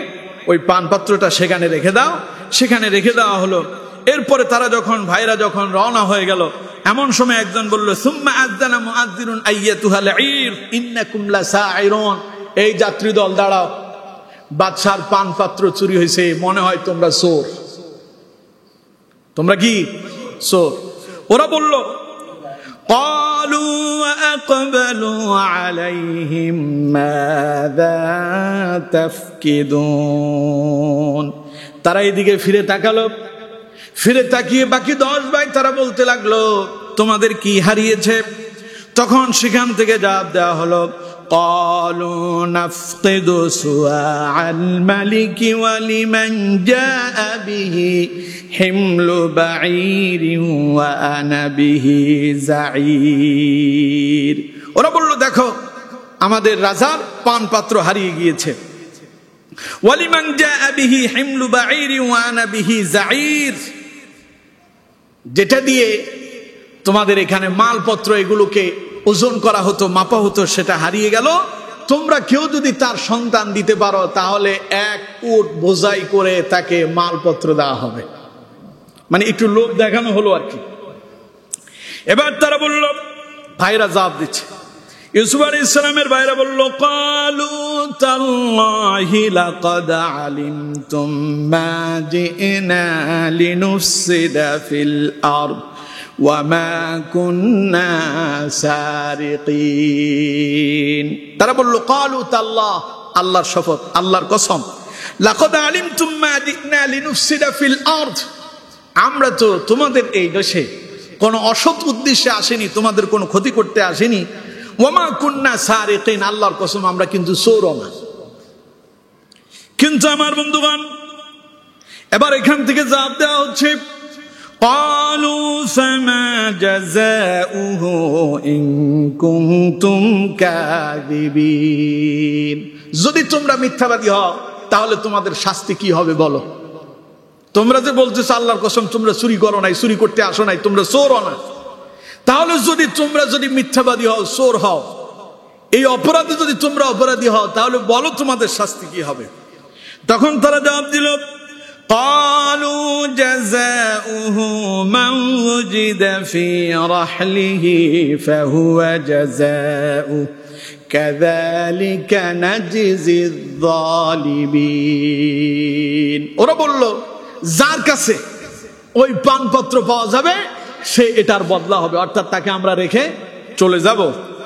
ওই পানপাত্রটা সেখানে রেখে দাও। সেখানে রেখে দেওয়া হলো। এরপরে তারা ভাইরা যখন রওনা হয়ে গেল, এমন সময় একজন বলল সুম্মা আযানা মুআযযিনুন আইয়াতুহাল ঈর ইন্নাকুম লাসাঈরুন। এই যাত্রী দল দাঁড়াও, বাদশার পানপাত্র চুরি হয়েছে, মনে হয় তোমরা চোর। তোমরা কি চোর? ওরা বলল ক্বালু ওয়া আকবালু আলাইহিম মাযা তাফকিদুন। তারা এদিকে ফিরে তাকালো। ফিরে তাকিয়ে বাকি 10 ভাই তারা বলতে লাগলো তোমাদের কি হারিয়েছে? তখন সেখান থেকে জবাব দেওয়া হলো ক্বালু নাফকিদু সুআআল মালিকি ওয়া লিমান জাআ বিহি হিমলু বাঈরিন ওয়া আনা বিহি যাঈর। ওরা বলল দেখো আমাদের রাজার পানপাত্র হারিয়ে গিয়েছে। ওয়া লিমান জাআ বিহি হিমলু বাঈরিন ওয়া আনা বিহি যাঈর। যেটা দিয়ে তোমাদের এখানে মালপত্র এগুলোকে ওজন করা হতো, মাপা হতো, সেটা হারিয়ে গেল। তোমরা কেউ যদি তার সন্তান দিতে পারো তাহলে 1 উট বোঝাই করে তাকে মালপত্র দেওয়া হবে। মানে একটু লোভ দেখানো হলো আর কি। এবার তারা বলল, ভাইরা জবাব দিচ্ছে, ইউসুফ আলাইহিস সালামের ভাইরা বলল ক্বালু তাল্লাহি লাকাদ আলিমতুম মা জিনা লিনুফসিদা ফিল আরদ ওয়া মা কুন্না সারিকিন। তারা বলল ক্বালু তাল্লাহ, আল্লাহর শপথ, আল্লাহর কসম, লাকাদ আলিমতুম মা জিনা লিনুফসিদা ফিল আরদ, আমরা তো তোমাদের এই দেশে কোনো অসৎ উদ্দেশ্যে আসেনি, তোমাদের কোনো ক্ষতি করতে আসেনি। ওয়ামা কুন্না সারিকিন, আল্লাহর কসম আমরা কিন্তু চোর না। কিন্তু আমার বন্ধুগণ এবার এখান থেকে জবাব দেওয়া হচ্ছে ক্বালু ফামা জাযাউহু ইন কুনতুম কাযিবিন। যদি তোমরা মিথ্যাবাদী হও তাহলে তোমাদের শাস্তি কি হবে বলো? তোমরা যে বলতেছো আল্লাহর কসম তোমরা চুরি করো নাই, চুরি করতে আসো নাই, তোমরা চোর না, তাহলে যদি তোমরা যদি মিথ্যাবাদী হও, চোর হও, এই অপরাধে যদি তোমরা অপরাধী হও, তাহলে বলো তোমাদের শাস্তি কি হবে? তখন তারা জবাব দিল, قالوا جزاؤه من وجد في رحله فهو جزاؤه كذلك نجزي الظالمين। ওরা বলল, যার কাছে ওই পানপত্র পাওয়া যাবে সে এটার বদলা হবে, অর্থাৎ তাকে আমরা রেখে চলে যাব।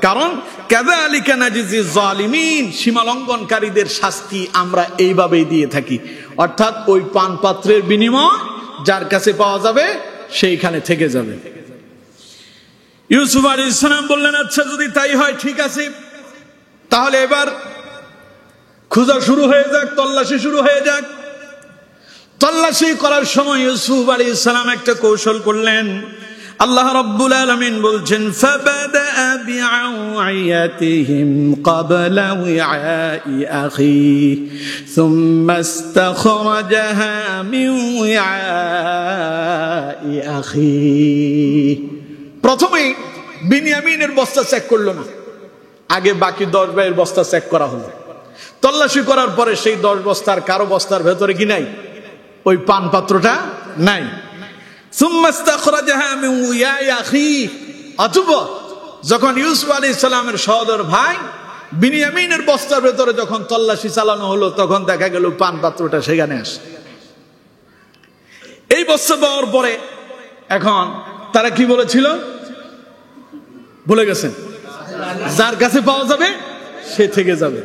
কারণ কাযালিকা নাজিজি যালিমিন, সীমালঙ্ঘনকারীদের শাস্তি আমরা এইভাবেই দিয়ে থাকি, অর্থাৎ ওই পানপাত্রের বিনিময় যার কাছে পাওয়া যাবে সেইখানে থেকে যাবে। ইউসুফ আলাইহিস সালাম বললেন, আচ্ছা যদি তাই হয় ঠিক আছে, তাহলে এবার খোঁজা শুরু হয়ে যাক, তল্লাশি শুরু হয়ে যাক। তল্লাশি করার সময় ইউসুফ আলাইহিস সালাম একটা কৌশল করলেন। আল্লাহ রাব্বুল আলামিন বলছেন, ফাবাদা বিআওয়াইয়াতিহিম ক্বাবলা উইআই আখি সুম্মা ইস্তাখরাজাহা মিন উইআই আখি। প্রথমে বিনিয়ামিনের বস্তা চেক করলো না, আগে বাকি 10 ভাইয়ের বস্তা চেক করা হলো। তল্লাশি করার পরে সেই 10 বস্তার কারো বস্তার ভেতরে কি নাই? ওই পান পাত্রটা নাই। অথবা যখন ইউসুফ আলাইহিস সালামের সহোদর ভাই বিনিয়ামিনের বস্তার ভেতরে যখন তল্লাশি চালানো হলো, তখন দেখা গেল পান পাত্রটা সেখানে আসে। এই বস্তা পাওয়ার পরে এখন তারা কি বলেছিল ভুলে গেছেন? যার কাছে পাওয়া যাবে সে থেকে যাবে।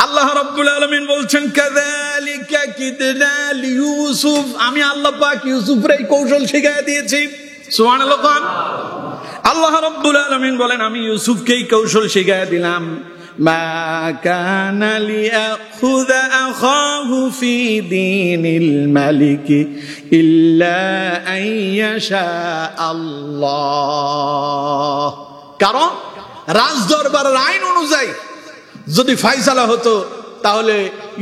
আল্লাহ রাব্বুল আলামিন বলছেন, কাযালিকা কিদনা লিইউসুফ, আমি আল্লাহ পাক ইউসুফের এই কৌশল শিখিয়ে দিয়েছি। সুবহানাল্লাহ। আল্লাহ রাব্বুল আলামিন বলেন, আমি ইউসুফকে এই কৌশল শিখিয়ে দিলাম। মা কানা লিয়াখুযা আখাহু ফি দীনিল মালিক ইল্লা আইয়াশা আল্লাহ। কারণ রাজদরবারের আইন অনুযায়ী যদি ফায়সালা হতো তাহলে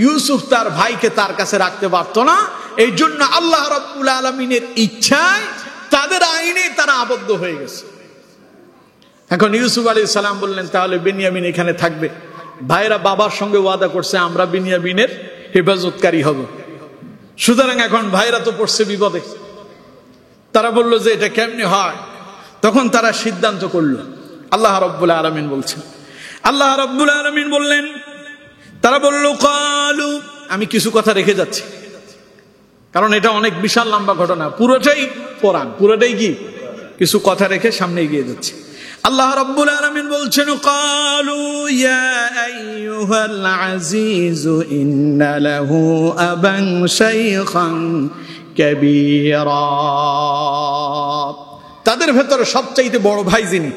ইউসুফ তার ভাইকে তার কাছে রাখতে পারত না। এই জন্য আল্লাহ রাব্বুল আলামিনের ইচ্ছায় তাদের আইনে তারা আবদ্ধ হয়ে গেছে। এখন ইউসুফ আলাইহিস সালাম বললেন, তাহলে বিনিয়ামিন এখানে থাকবে। ভাইরা বাবার সঙ্গে ওয়াদা করছে, আমরা বিনিয়ামিনের হেফাজতকারী হব। সুতরাং এখন ভাইরা তো পড়ছে বিপদে। তারা বলল যে এটা কেমনে হয়? তখন তারা সিদ্ধান্ত করলো। আল্লাহ রাব্বুল আলামিন বলছেন, আল্লাহ রাব্বুল আলামিন বললেন, তারা বলল, ক্বালু, আমি কিছু কথা রেখে যাচ্ছি, কারণ এটা অনেক বিশাল লম্বা ঘটনা, পুরোটাই কোরআন, পুরোটাই কি কিছু কথা রেখে সামনে এগিয়ে যাচ্ছে। আল্লাহ রাব্বুল আলামিন বলছেন, ক্বালু ইয়া আইয়ুহাল আজিজু ইন্না লাহু আবান শাইখান কাবীরা। তাদের ভেতরে সবচাইতে বড় ভাই যিনি,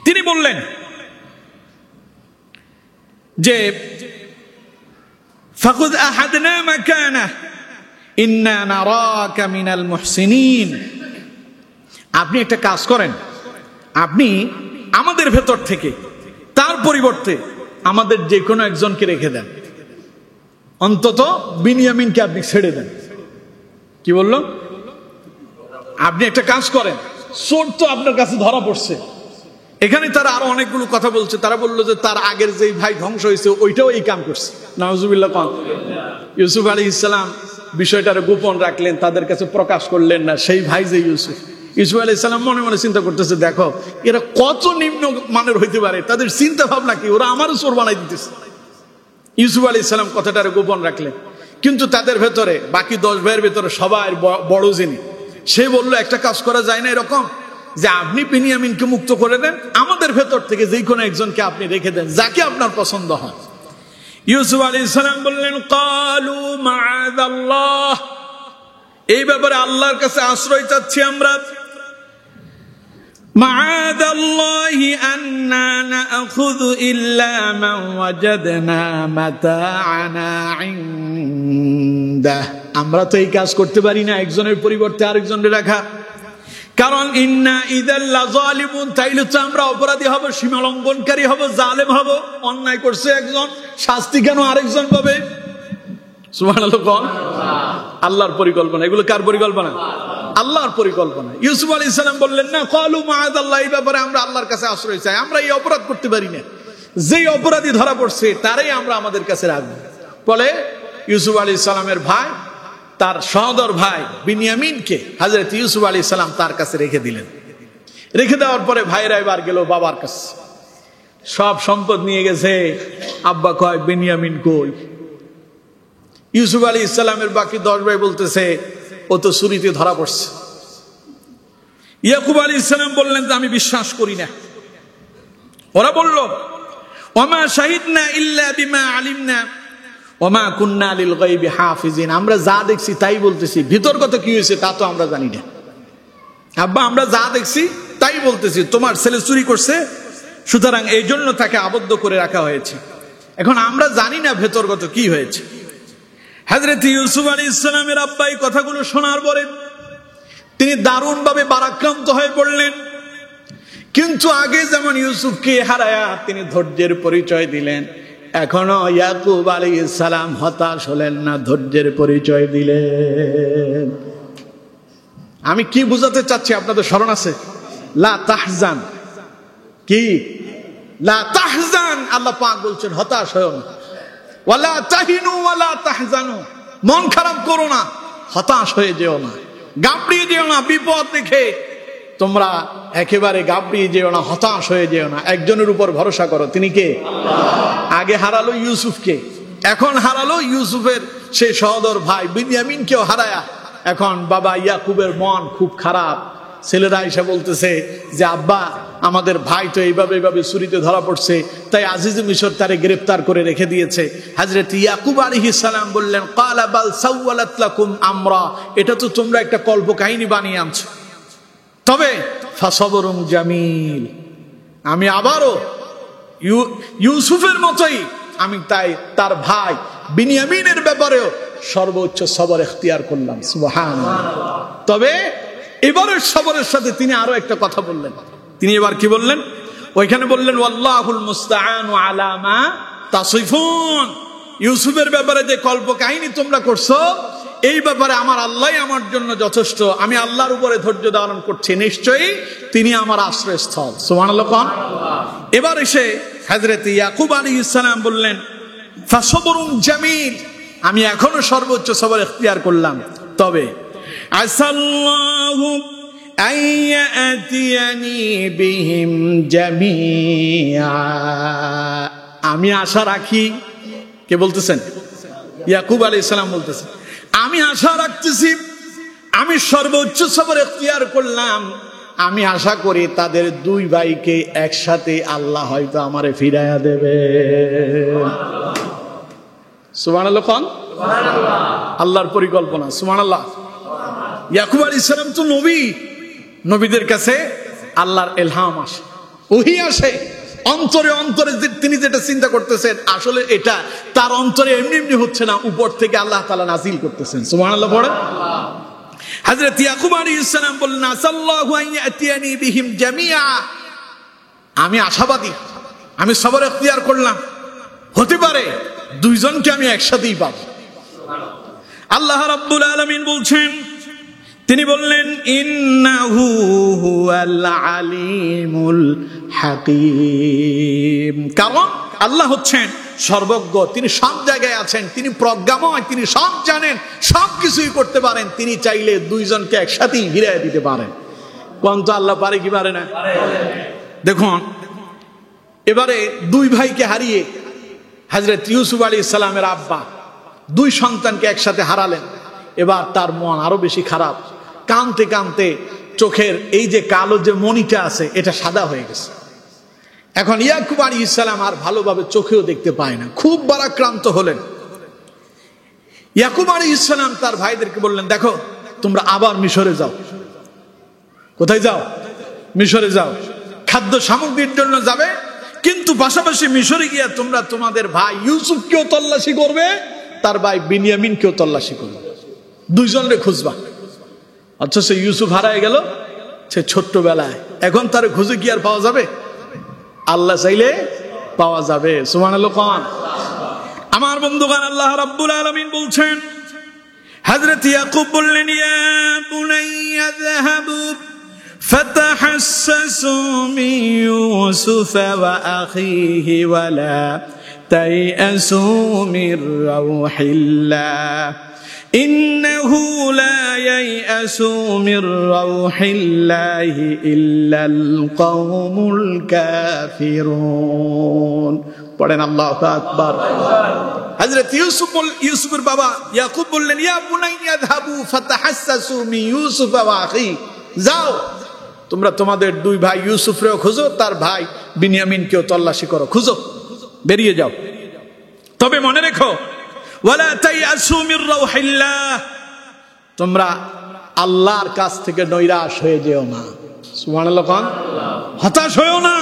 তিনি বললেন যে ফাকুদ আহাদনা মাকানা ইন্না নারাকা মিনাল মুহসিনিন। আপনি একটা কাজ করেন, আপনি আমাদের ভেতর থেকে তার পরিবর্তে আমাদের যে কোনো একজনকে রেখে দেন, অন্তত বিনিয়ামিনকে আপনি ছেড়ে দেন। কি বলল? আপনি একটা কাজ করেন, চোর তো আপনার কাছে ধরা পড়ছে। এখানে তারা আরো অনেকগুলো কথা বলছে। তারা বললো যে তার আগের যেই ভাই ধ্বংস হয়েছে ওইটাও এই কাম করছে। নাউজুবিল্লাহ। ইউসুফ আলাইহিস সালাম বিষয়টারে গোপন রাখলেন, তাদের কাছে প্রকাশ করলেন না। সেই ভাই যে ইউসুফ আলাইহিস সালাম মনে মনে চিন্তা করতেছে, দেখো এরা কত নিম্ন মানের হইতে পারে, তাদের চিন্তা ভাবনা কি, ওরা আমারও চোর বানাই দিতেছে। ইউসুফ আলাইহিস সালাম কথাটারে গোপন রাখলেন, কিন্তু তাদের ভেতরে বাকি 10 ভাইয়ের ভেতরে সবার বড় যিনি, সে বলল, একটা কাজ করা যায় না এরকম, যে আপনি বিনিয়ামিনকে মুক্ত করে দেন, আমাদের ভেতর থেকে যে কোনো একজনকে আপনি রেখে দেন, যাকে আপনার পছন্দ হয়। ইউসুফ আলাইহিস সালাম বললেন, ক্বালু মাআযাল্লাহ, এই ব্যাপারে আল্লাহর কাছে আশ্রয় চাচ্ছি আমরা। মাআযাল্লাহি আন্না নাআখুযু ইল্লা মান ওয়াজাদনা মাতাআনা ইনদাহ, আমরা তো এই কাজ করতে পারি না একজনের পরিবর্তে আরেকজনের রাখা। কারণ ইন্না ইযাল লাযালিমুন, তাইলে তো আমরা অপরাধী হব, সীমালঙ্ঘনকারী হব, জালেম হব। অন্যায় করছে একজন, শাস্তি কেন আরেকজন পাবে? সুবহানাল্লাহ। আল্লাহর পরিকল্পনা। এগুলো কার পরিকল্পনা? আল্লাহর পরিকল্পনা। ইউসুফ আলাইহিস সালাম বললেন না, ক্বালু মাআযাল্লাহ, এই ব্যাপারে আমরা আল্লাহর কাছে আশ্রয় চাই, আমরা এই অপরাধ করতে পারি না, যেই অপরাধী ধরা পড়ছে তারাই আমরা আমাদের কাছে রাখবো। বলে ইউসুফ আলাইহিস সালামের ভাই, তার সহোদর ভাই বিনিয়ামিনকে হযরত ইউসুফ আলাইহিস সালাম তার কাছে রেখে দিলেন। রেখে দেওয়ার পরে ভাইরা এবার গেল বাবার কাছে, সব সম্পদ নিয়ে গেছে। আব্বা কয় বিনিয়ামিন কই? ইউসুফ আলাইহিস সালামের বাকি 10 ভাই বলতেছে ও তো চুরিতে ধরা পড়ছে। ইয়াকুব আলাইহিস সালাম বললেন যে আমি বিশ্বাস করি না। ওরা বলল ওমা শাহিদনা ইল্লা বিমা আলিমনা ওমা কুন্না লিল গায়বি হাফিজিন, আমরা যা দেখছি তাই বলতেছি, ভিতরগত কি হয়েছে তা তো আমরা জানি না। আব্বা আমরা যা দেখছি তাই বলতেছি, তোমার ছেলে চুরি করছে, সুতরাং এই জন্য তাকে আবদ্ধ করে রাখা হয়েছে, এখন আমরা জানি না ভেতরগত কি হয়েছে। হযরত ইউসুফ আলাইহিস সালামের আব্বা এই কথাগুলো শোনার পরে তিনি দারুণভাবে ভারাক্রান্ত হয়ে পড়লেন। কিন্তু আগে যেমন ইউসুফকে হারায়া তিনি ধৈর্যের পরিচয় দিলেন, এখনো ইয়াকুব আলাইহিস সালাম হতাশ হলেন না, ধৈর্যের পরিচয় দিলেন। আমি কি বুঝাতে চাচ্ছি আপনাদের স্মরণ আছে? লা তাহজান, কি লা তাহজান, আল্লাহ পাক বলছেন হতাশ হয়ো না। ওয়ালা তাহিনু ওয়ালা তাহজানু, মন খারাপ করো না, হতাশ হয়ে যেও না, গাবড়িয়ে যেও না, বিপদ দেখে তোমরা একেবারে গাবড়িয়ে যেও না, হতাশ হয়ে যেও না। একজনের উপর ভরসা করো, তিনি কে? আগে হারালো ইউসুফকে, এখন হারালো ইউসুফের সেই সহোদর ভাই বিনিয়ামিনকেও হারায়া এখন বাবা ইয়াকুবের মন খুব খারাপ। ছেলেরা এসে বলতেছে যে আব্বা আমাদের ভাই তো এইভাবে চুরিতে ধরা পড়ছে, তাই আজিজ মিশর তারে গ্রেফতার করে রেখে দিয়েছে। হযরত ইয়াকুব আলাইহিস সালাম বললেন ক্বালা বাল সাওয়ালাত লাকুম আমরা, এটা তো তোমরা একটা কল্প কাহিনী বানিয়ে আনছো, তবে ফাসবরুম জামিল, আমি আবারও ইউসুফের মতোই আমি তাই তার ভাই বিনিয়ামিনের ব্যাপারেও সর্বোচ্চ সবর ইখতিয়ার করলাম। সুবহানাল্লাহ। তবে এবারের সবরের সাথে তিনি আরো একটা কথা বললেন। তিনি এবার কি বললেন? ওইখানে বললেন ওয়াল্লাহুল মুস্তাআনু আলা মা তাসিফুন, ইউসুফের ব্যাপারে যে কল্প কাহিনী তোমরা করছো এই ব্যাপারে আমার আল্লাহই আমার জন্য যথেষ্ট, আমি আল্লাহর উপরে ধৈর্য ধারণ করছি, নিশ্চয়ই তিনি আমার আশ্রয়স্থল। সুবহানাল্লাহ। কোন এবার এসে হযরত ইয়াকুব আলাইহিস সালাম বললেন ফাসবরুন জামিল, আমি এখনো সর্বোচ্চ সবর ইখতিয়ার করলাম, তবে আসাল্লাহু আইয়াতিয়ানি বিহিম জামিআ, আমি আশা রাখি। কে বলতেছেন? ইয়াকুব আলাইহিস সালাম বলতেছেন আমি আশা রাখতেছি, আমি সর্বোচ্চ সবর ইখতিয়ার করলাম, আমি আশা করি তাদের 2 ভাইকে একসাথে আল্লাহ হয়তো আমারে ফিরাইয়া দেবে। সুবহানাল্লাহ। কোন আল্লাহর পরিকল্পনা। সুবহানাল্লাহ। ইয়াকুব আলাইহিস সালাম তো নবী, নবীদের কাছে আল্লাহর ইলহাম আসে, ওহী আসে অন্তরে অন্তরে, তিনি যেটা চিন্তা করতেছেন আসলে এটা তার অন্তরে এমনি এমনি হচ্ছে না, উপর থেকে আল্লাহ তাআলা নাজিল করতেছেন। সুবহানাল্লাহ। পড়ে হযরত ইয়াকুব আলাইহিস সালাম বললেন আসাল্লাহু আইয়াতিয়ানি বিহিম জামিআ, আমি আশাবাদী, আমি সবর ইখতিয়ার করলাম, হতে পারে 2 জনকে আমি একসাথেই পাবো। আল্লাহ রাব্বুল আলামিন বলছেন, তিনি বললেন ইন্নাহু হুয়াল আলিমুল হাকীম, কারণ আল্লাহ হচ্ছেন সর্বজ্ঞ, তিনি সব জায়গায় আছেন, তিনি প্রজ্ঞাময়, তিনি সব জানেন, সব কিছুই করতে পারেন, তিনি চাইলে 2 জনকে একসাথেই ফিরিয়ে দিতে পারেন। কোন তো আল্লাহ পারে কি পারে না? দেখুন এবারে 2 ভাইকে হারিয়ে হযরত ইউসুফ আলাইহিস সালামের আব্বা 2 সন্তানকে একসাথে হারালেন। এবার তার মন আরো বেশি খারাপ, কাঁদতে কাঁদতে চোখের এই যে কালো যে মণিটা আছে এটা সাদা হয়ে গেছে। এখন ইয়াকুব আলাইহিস সালাম আর ভালোভাবে চোখেও দেখতে পায় না, খুব ভারাক্রান্ত হলেন। ইয়াকুব আলাইহিস সালাম তার ভাইদেরকে বললেন দেখো তোমরা আবার মিশরে যাও। কোথায় যাও? মিশরে যাও, খাদ্য সামগ্রীর জন্য যাবে, কিন্তু পাশাপাশি মিশরে গিয়ে তোমরা তোমাদের ভাই ইউসুফকেও তল্লাশি করবে, তার ভাই বিনিয়ামিনকেও তল্লাশি করবে, 2 জনরে খুঁজবা। আচ্ছা সে ইউসুফ হারায় গেল সে ছোট্টবেলায়, এখন তার খুঁজে কি আর পাওয়া যাবে? আল্লাহ চাইলে পাওয়া যাবে। সুবহানাল্লাহ। কোন আমার বন্ধুগণ, আল্লাহ রাব্বুল আলামিন বলছেন হযরত ইয়াকুব বললেন, ইয়া বুনাইয়া যাহাবু ফাতাহাসসু মিন ইউসুফ ওয়া আখিহি ওয়া লা তাইআসু মির রাউহিল্লাহ ইন্নাহু লা ইয়াইআসু মির রাউহিল্লাহি ইল্লাল কওমুল কাফিরুন। পড়েন আল্লাহু আকবার। হযরত ইউসুফের বাবা ইয়াকুব বললেন, ইয়া বুনাইয়া যাহাবু ফাতাহাসসু মিন ইউসুফ ওয়া আখি, যাও তোমরা তোমাদের দুই ভাই ইউসুফরেও খোঁজো, তার ভাই বিনিয়ামিনকেও তল্লাশি করো, খুঁজো, বেরিয়ে যাও। তবে মনে রেখো, ওয়ালা তাইআসু মির রাউহিল্লাহ, তোমরা আল্লাহর কাছ থেকে নৈরাশ হয়ে যেও না। সুবহানাল্লাহ। হতাশ হয়েও না,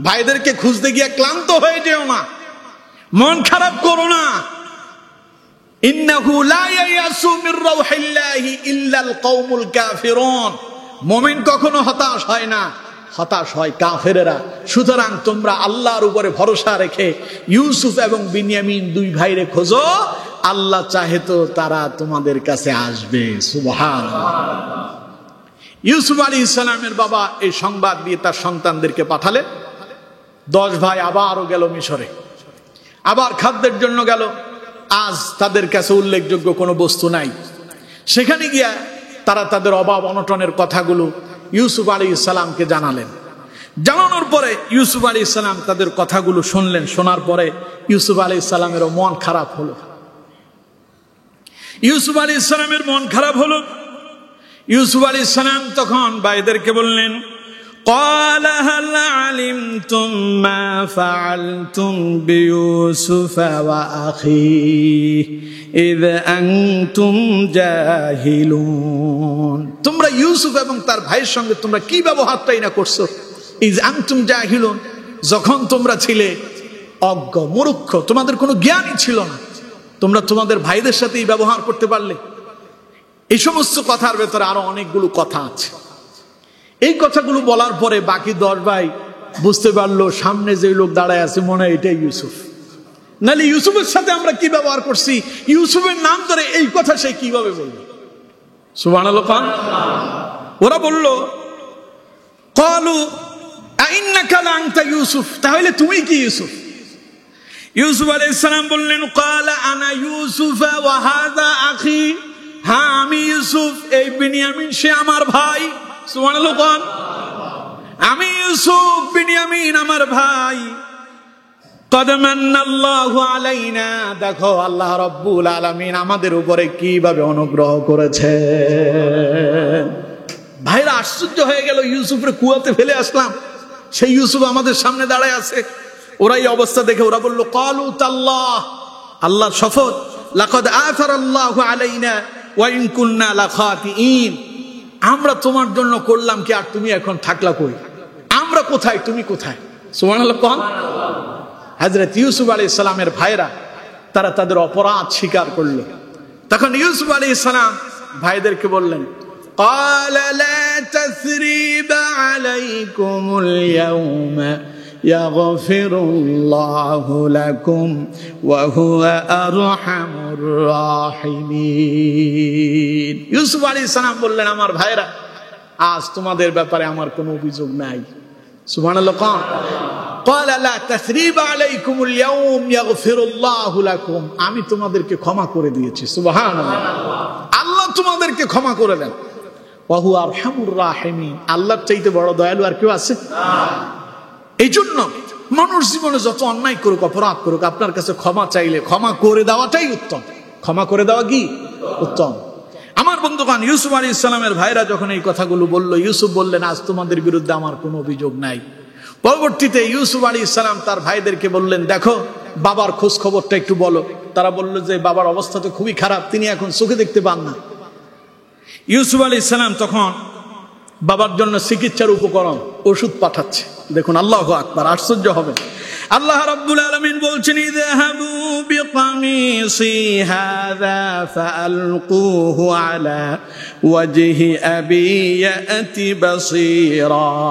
ভাইদেরকে খুঁজতে গিয়ে ক্লান্ত হয়ে যেও না, মন খারাপ করো না। ইন্নাহু লা ইয়াসু মির রাউহিল্লাহি ইল্লাল কওমুল কাফিরুন, মুমিন কখনো হতাশ হয় না, হতাশ হয় কাফেরেরা। সুতরাং তোমরা আল্লাহর উপরে ভরসা রেখে ইউসুফ এবং বিনিয়ামিন দুই ভাইরে খোঁজো, আল্লাহ চাহে তো তারা তোমাদের কাছে আসবে। সুবহানাল্লাহ। ইউসুফ আলাইহিস সালামের বাবা এই সংবাদ দিয়ে তার সন্তানদেরকে পাঠালেন। 10 ভাই আবারও গেল মিশরে, আবার খাদ্যের জন্য গেল। আজ তাদের কাছে উল্লেখযোগ্য কোনো বস্তু নাই। সেখানে গিয়া তারা তাদের অভাব অনটনের কথাগুলো ইউসুফ আলাইহিস সালামকে জানালেন। জানানোর পরে ইউসুফ আলাইহিস সালাম তাদের কথাগুলো শুনলেন। শোনার পরে ইউসুফ আলাইহিস সালামেরও মন খারাপ হলো। ইউসুফ আলাইহিস সালামের মন খারাপ হলো। ইউসুফ আলাইহিস সালাম তখন ভাইদেরকে বললেন, قال هل علمتم ما فعلتم بيوسف وأخيه إذ أنتم جاهلون, তোমরা ইউসুফ এবং তার ভাইয়ের সঙ্গে তোমরা কি ব্যবহারটাই না করছো। ইজ আনতুম জাহিলুন, যখন তোমরা ছিলে অজ্ঞ মূর্খ, তোমাদের কোনো জ্ঞানই ছিল না, তোমরা তোমাদের ভাইদের সাথে এই ব্যবহার করতে পারলে। এই সমস্ত কথার ভেতরে আরো অনেকগুলো কথা আছে। এই কথাগুলো বলার পরে বাকি 10 ভাই বুঝতে পারলো সামনে যে লোক দাঁড়ায় আছে মনে হয় এটাই ইউসুফ, নাহলে ইউসুফের সাথে আমরা কি ব্যবহার করছি, ইউসুফের নাম ধরে এই কথা সে কিভাবে বলবে। সুবহানাল্লাহ। ওরা বলল, ক্বালু আইন্নাকা লাআনতা ইউসুফ, তাহলে তুমি কি ইউসুফ? ইউসুফ আলাইহিস সালাম বললেন, ক্বালা আনা ইউসুফ ওয়া হাযা আখি, হ্যাঁ আমি ইউসুফ, এই বিনিয়ামিন সে আমার ভাই। সুবহানাল্লাহ। আমি ইউসুফ, বিনিয়ামিন আমার ভাই। কদ মান্নাল্লাহু আলাইনা, দেখো আল্লাহ রাব্বুল আলামিন আমাদের উপরে কিভাবে অনুগ্রহ করেছে। ভাইরা আশ্চর্য হয়ে গেল, ইউসুফের কুয়াতে ফেলে আসলাম, সেই ইউসুফ আমাদের সামনে দাঁড়ায় আছে। ওরা এই অবস্থা দেখে ওরা বলল, ক্বালু তাল্লাহ, আল্লাহর শপথ, লাকাদ আথারাল্লাহু আলাইনা ওয়া ইন কুননা লাখাতিইন, আমরা তোমার জন্য করলাম কি আর তুমি এখন থাকলা কই, আমরা কোথায় তুমি কোথায়। সুবহানাল্লাহ। হযরত ইউসুফ আলাইহিস সালামের ভাইরা তারা তাদের অপরাধ স্বীকার করলো। তখন ইউসুফ আলাইহিস সালাম ভাইদেরকে বললেন, ক্বালা লা তাসরিবা আলাইকুমুল ইয়াওমা ইয়াগফিরুল্লাহু লাকুম ওয়া হুয়া আরহামুর রাহিমিন। ইউসুফ আলাইহিস সালাম বললেন, আমার ভাইরা আজ তোমাদের ব্যাপারে আমার কোনো অভিযোগ নাই। সুবহানাল্লাহ। ক্বালা লা তাসরিবা আলাইকুমুল ইয়াওম ইয়াগফিরুল্লাহু লাকুম, আমি তোমাদেরকে ক্ষমা করে দিয়েছি। সুবহানাল্লাহ। আল্লাহ তোমাদেরকে ক্ষমা করে দেন। ওয়া হুয়া আরহামুর রাহিমিন, আল্লাহর চাইতে বড় দয়ালু আর কেউ আছে? এই জন্য মানুষ জীবনে যত অন্যায় করুক, অপরাধ করুক, আপনার কাছে ক্ষমা চাইলে ক্ষমা করে দেওয়াটাই উত্তম। ক্ষমা করে দেওয়া কি উত্তম। আমার বন্ধুগণ, ইউসুফ আলাইহিস সালামের ভাইরা যখন এই কথাগুলো বলল, ইউসুফ বললেন, আজ তোমাদের বিরুদ্ধে আমার কোনো অভিযোগ নাই। পরবর্তীতে ইউসুফ আলাইহিস সালাম তার ভাইদেরকে বললেন, দেখো বাবার খোঁজ খবরটা একটু বলো। তারা বলল যে বাবার অবস্থা তো খুবই খারাপ, তিনি এখন চোখে দেখতে পান না। ইউসুফ আলাইহিস সালাম তখন বাবার জন্য চিকিৎসার উপকরণ ওষুধ পাঠাচ্ছে। দেখুন আল্লাহু আকবার, আশ্চর্য হবে। আল্লাহ রাব্বুল আলামিন বলছেন, ইযহাবু বিকামিসি হাযা ফাআলকুহু আলা ওয়াজহি আবি ইয়াতি বাসীরা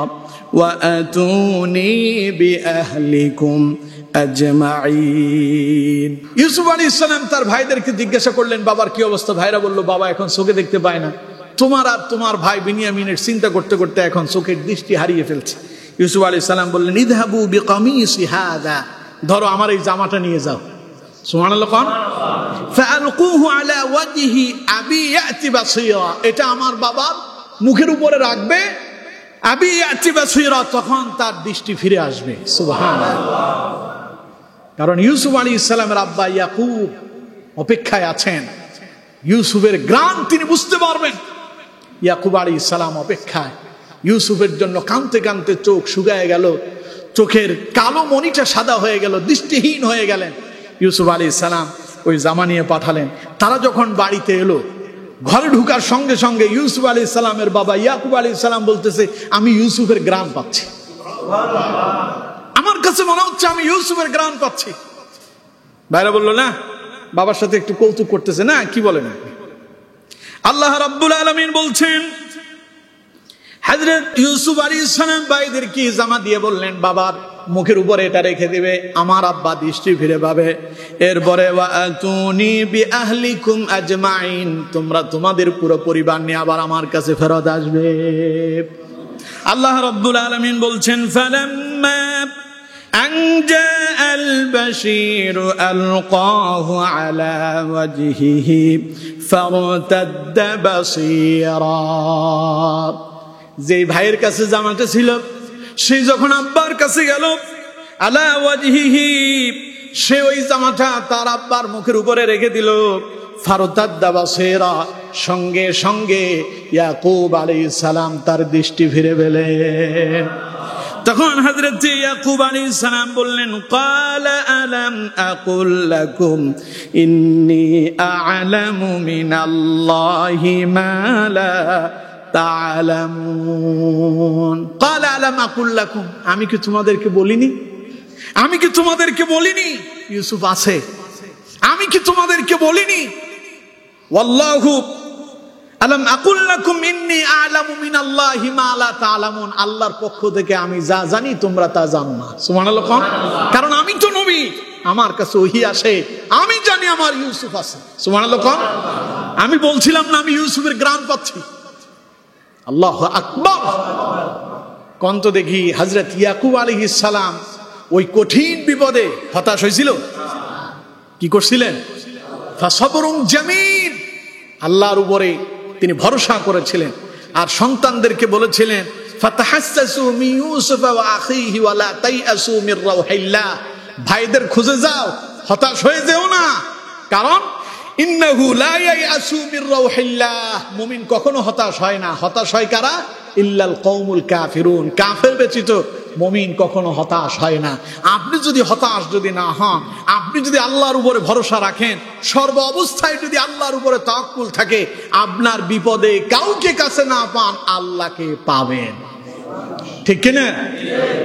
وأتوني بأهلكم أجمعين। ইউসুফ আলাইহিস সালাম তার ভাইদেরকে জিজ্ঞাসা করলেন, বাবার কি অবস্থা? ভাইরা বলল, বাবা এখন চোখে দেখতে পায় না। তোমার আর তোমার ভাই বিনিয়ামিনের চিন্তা করতে করতে এখন চোখের দৃষ্টি হারিয়ে ফেলছে। ইউসুফ আলাইহিস সালাম বললেন, ইযহাবু বিকামিসি হাযা, ধরো আমার এই জামাটা নিয়ে যাও। সুবহানাল্লাহ। কোন ফাআলকুহু আলা ওয়াজহি আবি ইয়াতি বাসীরা, এটা আমার বাবার মুখের উপরে রাখবে। আবি ইয়াতি বাসীরা, তখন তার দৃষ্টি ফিরে আসবে। সুবহানাল্লাহ। কারণ ইউসুফ আলাইহিস সালামের আব্বা ইয়াকুব অপেক্ষায় আছেন, ইউসুফের গ্রাম তিনি বুঝতে পারবেন। ইয়াকুব আলাইহিস সালাম অপেক্ষায়, ইউসুফের জন্য কাঁদতে কাঁদতে চোখ শুকায় গেল, চোখের কালো মণিটা সাদা হয়ে গেল, দৃষ্টিহীন হয়ে গেলেন। ইউসুফ আলাইহিস সালাম ওই জামা নিয়ে পাঠালেন। তারা যখন বাড়িতে এলো, ঘরে ঢুকার সঙ্গে সঙ্গে ইউসুফ আলাইহিস সালামের বাবা ইয়াকুব আলাইহিস সালাম বলতেছে, আমি ইউসুফের গ্রাম পাচ্ছি, আমার কাছে মনে হচ্ছে আমি ইউসুফের গ্রাম পাচ্ছি। ভাইরা বললো, না, বাবার সাথে একটু কৌতুক করতেছে না, কি বলেন? আল্লাহ রাব্বুল আলামিন বলছেন, হযরত ইউসুফ আলাইহিস সালাম ভাইদেরকে জামা দিয়ে বললেন, বাবার মুখের উপরে এটা রেখে দিবে, আমার আব্বা দৃষ্টি ফিরে পাবে। এরপরে ওয়াতুনি বিআহলিকুম আজমাইন, তোমরা তোমাদের পুরো পরিবার নিয়ে আবার আমার কাছে ফেরত আসবে। আল্লাহ রাব্বুল আলামিন বলছেন, ফালাম্মা আন জাআল বাশীরু আলকাহু আলা ওয়াজহিহি ফারতাদ্দা বাসীরা, যে ভাইয়ের কাছে জামাটা ছিল সে যখন আব্বার কাছে গেল, আলা ওয়াজহিহি, সে ওই জামাটা তার আব্বার মুখের উপরে রেখে দিল। ফারতাদ্দা বাসীরা, সঙ্গে সঙ্গে ইয়াকুব আলাইহিস সালাম তার দৃষ্টি ফিরে পেলেন। তখন হযরত ইয়াকুব আলাইহিস সালাম বললেন, ক্বালা আলাম আকুল লাকুম ইন্নী আ'লামু মিনাল্লাহি মা লা তা'লামুন। ক্বালা আলাম আকুল লাকুম, আমি কি তোমাদেরকে বলিনি? আমি কি তোমাদেরকে বলিনি ইউসুফ আছে? আমি কি তোমাদেরকে বলিনি? ওয়াল্লাহু আলাম আকুল লাকুম ইন্নী আ'লামু মিনাল্লাহি মা লা তা'লামুন, আল্লাহর পক্ষ থেকে আমি যা জানি তোমরা তা জানো না। সুবহানাল্লাহ। কারণ আমি তো নবী, আমার কাছে ওহী আসে, আমি জানি আমার ইউসুফ আছে। সুবহানাল্লাহ। আমি বলছিলাম না আমি ইউসুফের গ্রাম পাচ্ছি। আল্লাহু আকবার। কোন তো দেখি হযরত ইয়াকুব আলাইহিস সালাম ওই কঠিন বিপদে হতাশ হয়েছিল, কি করছিলেন? ফাসবরুন জামিল, আল্লাহর উপরে তিনি ভরসা করেছিলেন। আর সন্তানদেরকে বলেছিলেন, ফাতাহাসসু মিন ইউসুফ ওয়া আখিহি ওয়া লা তাইআসু মির রাউহিল্লাহ, ভাইদের খুঁজে যাও, হতাশ হয়ে যেও না। কারণ ইন্নাহু লা ইয়াসু মির রাউহিল্লাহ, মুমিন কখনো হতাশ হয় না। হতাশ হয় কারা? ইল্লাল কওমুল কাফিরুন, কাফের ব্যতীত মুমিন কখনো হতাশ হয় না। আপনি যদি হতাশ যদি না হন, আপনি যদি আল্লাহর উপরে ভরসা রাখেন, সর্ব অবস্থায় যদি আল্লাহর উপরে তাওয়াক্কুল থাকে, আপনার বিপদে কাউকে কাছে না পান, আল্লাহকে পাবেন। ঠিক কিনা?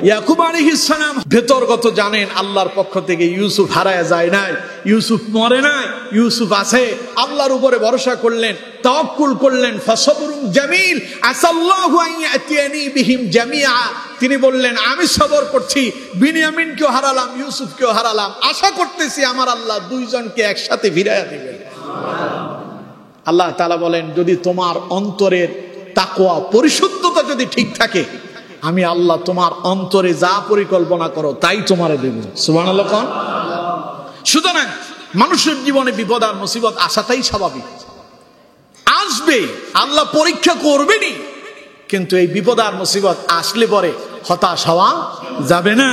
ইয়াকুব আলাইহিস সালাম ভেতরগত জানেন আল্লাহর পক্ষ থেকে ইউসুফ হারায় যায় নাই, ইউসুফ মরে নাই, ইউসুফ আছে। আল্লাহর উপরে ভরসা করলেন, তাওয়াক্কুল করলেন। ফাসবরুন জামিল আসাল্লাহু আন ইয়াতিয়ানি বিহিম জামিআ, তিনি বললেন আমি সবর করছি, বিনিয়ামিনকেও হারালাম, ইউসুফকেও হারালাম, আশা করতেছি আমার আল্লাহ দুইজনকে একসাথে ফিরাইয়া দিবেন। আল্লাহ তাআলা বলেন, যদি তোমার অন্তরের তাকওয়া পরিশুদ্ধতা যদি ঠিক থাকে, আমি আল্লাহ তোমার অন্তরে যা পরিকল্পনা করো তাই তোমারে দেব। সুবহানাল্লাহ। সুতরাং মানুষের জীবনে বিপদ আর মুসিবত আসাটাই স্বাভাবিক, আসবে, আল্লাহ পরীক্ষা করবেনই। কিন্তু এই বিপদ আর মুসিবত আসলে পরে হতাশ হওয়া যাবে না।